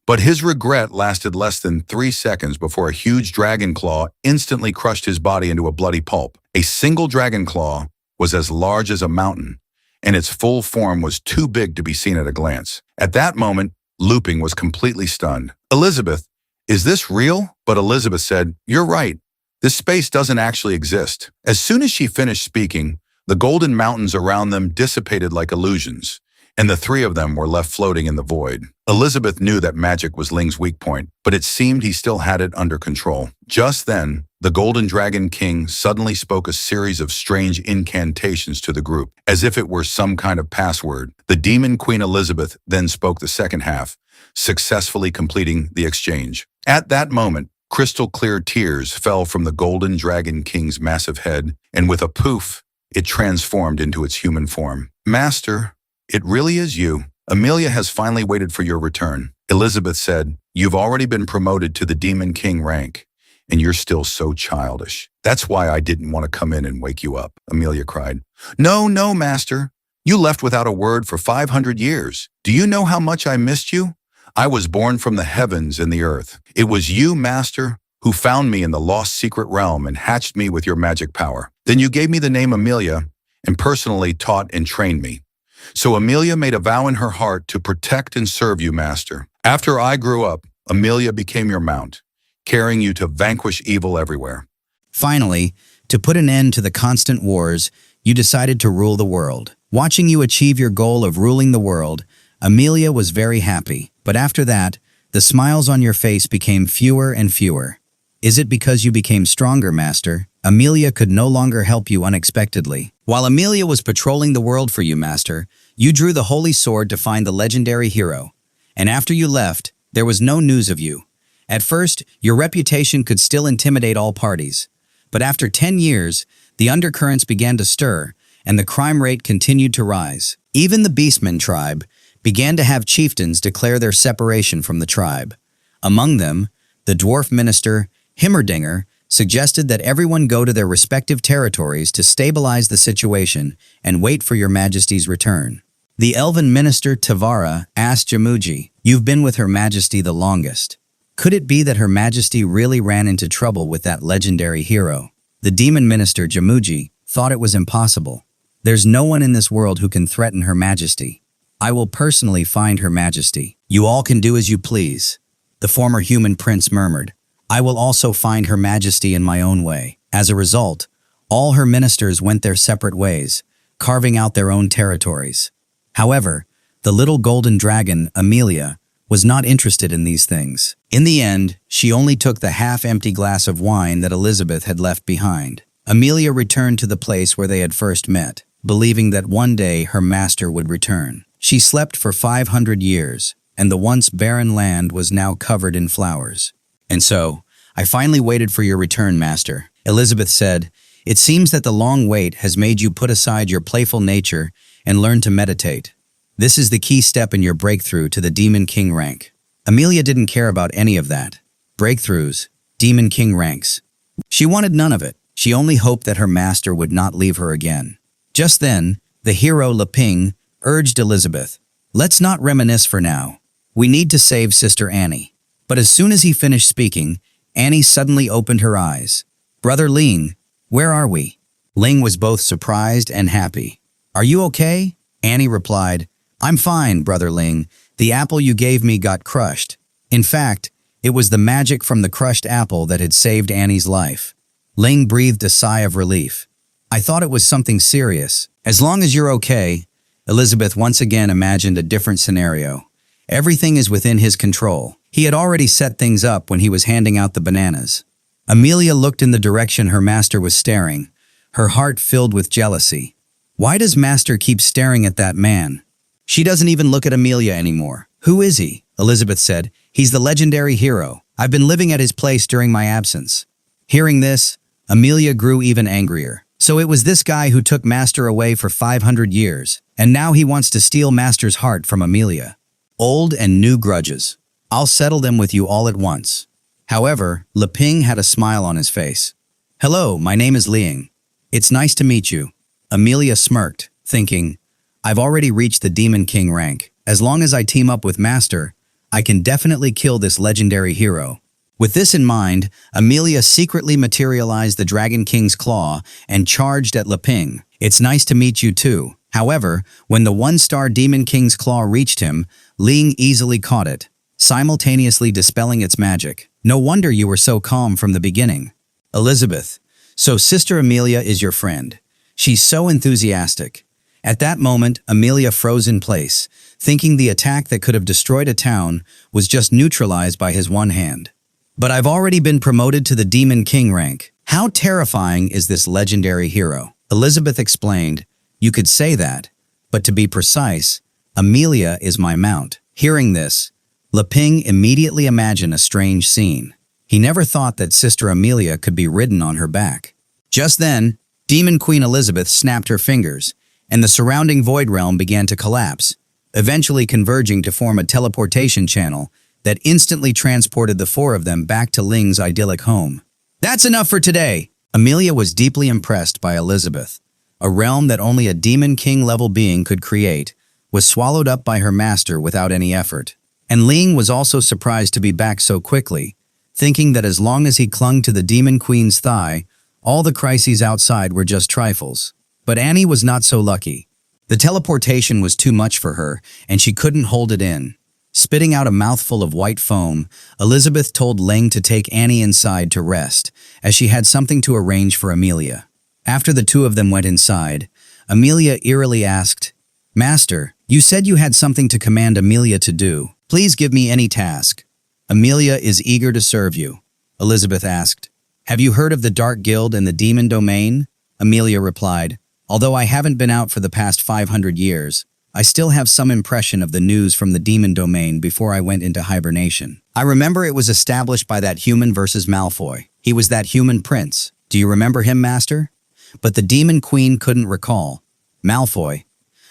But his regret lasted less than 3 seconds before a huge dragon claw instantly crushed his body into a bloody pulp. A single dragon claw was as large as a mountain, and its full form was too big to be seen at a glance. At that moment, Looping was completely stunned. "Elizabeth, is this real?" But Elizabeth said, "You're right. This space doesn't actually exist." As soon as she finished speaking, the golden mountains around them dissipated like illusions, and the three of them were left floating in the void. Elizabeth knew that magic was Ling's weak point, but it seemed he still had it under control. Just then, the Golden Dragon King suddenly spoke a series of strange incantations to the group, as if it were some kind of password. The Demon Queen Elizabeth then spoke the second half, successfully completing the exchange. At that moment, crystal-clear tears fell from the Golden Dragon King's massive head, and with a poof, it transformed into its human form. "Master, it really is you. Amelia has finally waited for your return." Elizabeth said, "You've already been promoted to the Demon King rank, and you're still so childish. That's why I didn't want to come in and wake you up," Amelia cried. "No, no, Master. You left without a word for 500 years. Do you know how much I missed you? I was born from the heavens and the earth. It was you, Master, who found me in the lost secret realm and hatched me with your magic power. Then you gave me the name Amelia and personally taught and trained me. So Amelia made a vow in her heart to protect and serve you, Master. After I grew up, Amelia became your mount, carrying you to vanquish evil everywhere." Finally, to put an end to the constant wars, you decided to rule the world. Watching you achieve your goal of ruling the world, Amelia was very happy. But after that, the smiles on your face became fewer and fewer. Is it because you became stronger, Master? Amelia could no longer help you unexpectedly. While Amelia was patrolling the world for you, Master, you drew the holy sword to find the legendary hero. And after you left, there was no news of you. At first, your reputation could still intimidate all parties. But after 10 years, the undercurrents began to stir, and the crime rate continued to rise. Even the Beastmen tribe began to have chieftains declare their separation from the tribe. Among them, the dwarf minister, Himmerdinger, suggested that everyone go to their respective territories to stabilize the situation and wait for your majesty's return. The elven minister, Tavara, asked Jamuji, "You've been with her majesty the longest. Could it be that her majesty really ran into trouble with that legendary hero?" The demon minister, Jamuji, thought it was impossible. "There's no one in this world who can threaten her majesty. I will personally find her majesty. You all can do as you please." The former human prince murmured, "I will also find her majesty in my own way." As a result, all her ministers went their separate ways, carving out their own territories. However, the little golden dragon, Amelia, was not interested in these things. In the end, she only took the half-empty glass of wine that Elizabeth had left behind. Amelia returned to the place where they had first met, believing that one day her master would return. She slept for 500 years, and the once barren land was now covered in flowers. "And so, I finally waited for your return, Master," Elizabeth said. "It seems that the long wait has made you put aside your playful nature and learn to meditate. This is the key step in your breakthrough to the Demon King rank. Amelia didn't care about any of that. Breakthroughs, Demon King ranks. She wanted none of it. She only hoped that her master would not leave her again. Just then, the hero Leping urged Elizabeth, "Let's not reminisce for now. We need to save Sister Annie." But as soon as he finished speaking, Annie suddenly opened her eyes. "Brother Ling, where are we?" Ling was both surprised and happy. "Are you okay?" Annie replied, "I'm fine, Brother Ling. The apple you gave me got crushed." In fact, it was the magic from the crushed apple that had saved Annie's life. Ling breathed a sigh of relief. "I thought it was something serious. As long as you're okay." Elizabeth once again imagined a different scenario. Everything is within his control. He had already set things up when he was handing out the bananas. Amelia looked in the direction her master was staring, her heart filled with jealousy. Why does master keep staring at that man? She doesn't even look at Amelia anymore. "Who is he?" Elizabeth said. "He's the legendary hero. I've been living at his place during my absence." Hearing this, Amelia grew even angrier. So it was this guy who took master away for 500 years, and now he wants to steal master's heart from Amelia. Old and new grudges. I'll settle them with you all at once. However, Leping had a smile on his face. "Hello, my name is Liang. It's nice to meet you." Amelia smirked, thinking, "I've already reached the Demon King rank. As long as I team up with Master, I can definitely kill this legendary hero." With this in mind, Amelia secretly materialized the Dragon King's claw and charged at Leping. "It's nice to meet you too." However, when the one-star Demon King's claw reached him, Ling easily caught it, simultaneously dispelling its magic. "No wonder you were so calm from the beginning." "Elizabeth, so Sister Amelia is your friend. She's so enthusiastic." At that moment, Amelia froze in place, thinking the attack that could have destroyed a town was just neutralized by his one hand. "But I've already been promoted to the Demon King rank. How terrifying is this legendary hero?" Elizabeth explained, "You could say that, but to be precise, Amelia is my mount." Hearing this, Leping immediately imagined a strange scene. He never thought that Sister Amelia could be ridden on her back. Just then, Demon Queen Elizabeth snapped her fingers, and the surrounding void realm began to collapse, eventually converging to form a teleportation channel that instantly transported the four of them back to Ling's idyllic home. "That's enough for today!" Amelia was deeply impressed by Elizabeth. A realm that only a Demon King-level being could create was swallowed up by her master without any effort. And Ling was also surprised to be back so quickly, thinking that as long as he clung to the Demon Queen's thigh, all the crises outside were just trifles. But Annie was not so lucky. The teleportation was too much for her, and she couldn't hold it in. Spitting out a mouthful of white foam, Elizabeth told Ling to take Annie inside to rest, as she had something to arrange for Amelia. After the two of them went inside, Amelia eerily asked, "Master, you said you had something to command Amelia to do. Please give me any task." "Amelia is eager to serve you," Elizabeth asked. "Have you heard of the Dark Guild and the Demon Domain?" Amelia replied, "Although I haven't been out for the past 500 years, I still have some impression of the news from the Demon Domain before I went into hibernation. I remember it was established by that human versus Malfoy. He was that human prince. Do you remember him, Master?" But the Demon Queen couldn't recall. "Malfoy.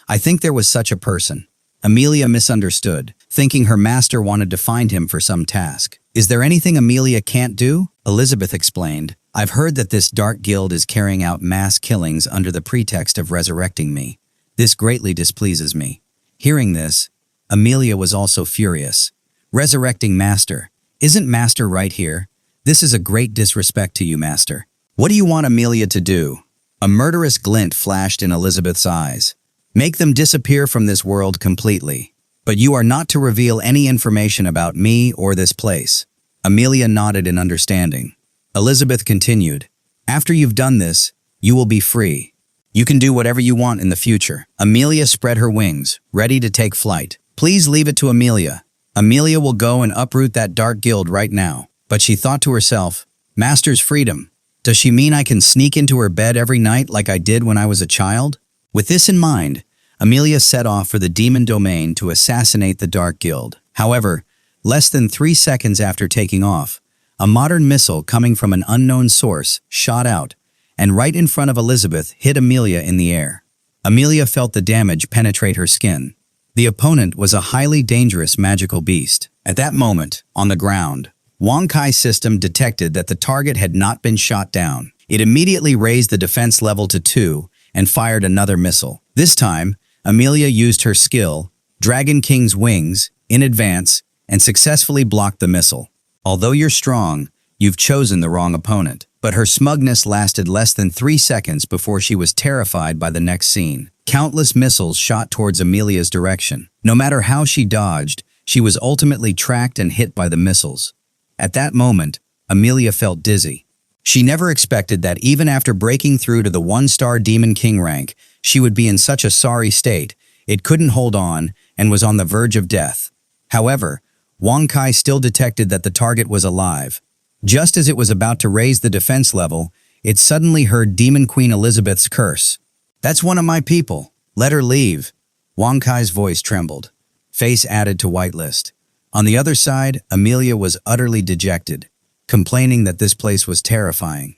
I think there was such a person." Amelia misunderstood, thinking her master wanted to find him for some task. "Is there anything Amelia can't do?" Elizabeth explained. "I've heard that this Dark Guild is carrying out mass killings under the pretext of resurrecting me. This greatly displeases me." Hearing this, Amelia was also furious. "Resurrecting Master? Isn't Master right here? This is a great disrespect to you, Master. What do you want Amelia to do?" A murderous glint flashed in Elizabeth's eyes. "Make them disappear from this world completely. But you are not to reveal any information about me or this place." Amelia nodded in understanding. Elizabeth continued, "After you've done this, you will be free. You can do whatever you want in the future." Amelia spread her wings, ready to take flight. "Please leave it to Amelia. Amelia will go and uproot that Dark Guild right now." But she thought to herself, "Master's freedom. Does she mean I can sneak into her bed every night like I did when I was a child?" With this in mind, Amelia set off for the Demon Domain to assassinate the Dark Guild. However, less than 3 seconds after taking off, a modern missile coming from an unknown source shot out, and right in front of Elizabeth hit Amelia in the air. Amelia felt the damage penetrate her skin. The opponent was a highly dangerous magical beast. At that moment, on the ground, Wang Kai's system detected that the target had not been shot down. It immediately raised the defense level to 2 and fired another missile. This time, Amelia used her skill, Dragon King's Wings, in advance and successfully blocked the missile. Although you're strong, you've chosen the wrong opponent. But her smugness lasted less than 3 seconds before she was terrified by the next scene. Countless missiles shot towards Amelia's direction. No matter how she dodged, she was ultimately tracked and hit by the missiles. At that moment, Amelia felt dizzy. She never expected that even after breaking through to the 1-star Demon King rank, she would be in such a sorry state, it couldn't hold on and was on the verge of death. However, Wang Kai still detected that the target was alive. Just as it was about to raise the defense level, it suddenly heard Demon Queen Elizabeth's curse. "That's one of my people. Let her leave." Wang Kai's voice trembled. Face added to whitelist. On the other side, Amelia was utterly dejected, complaining that this place was terrifying.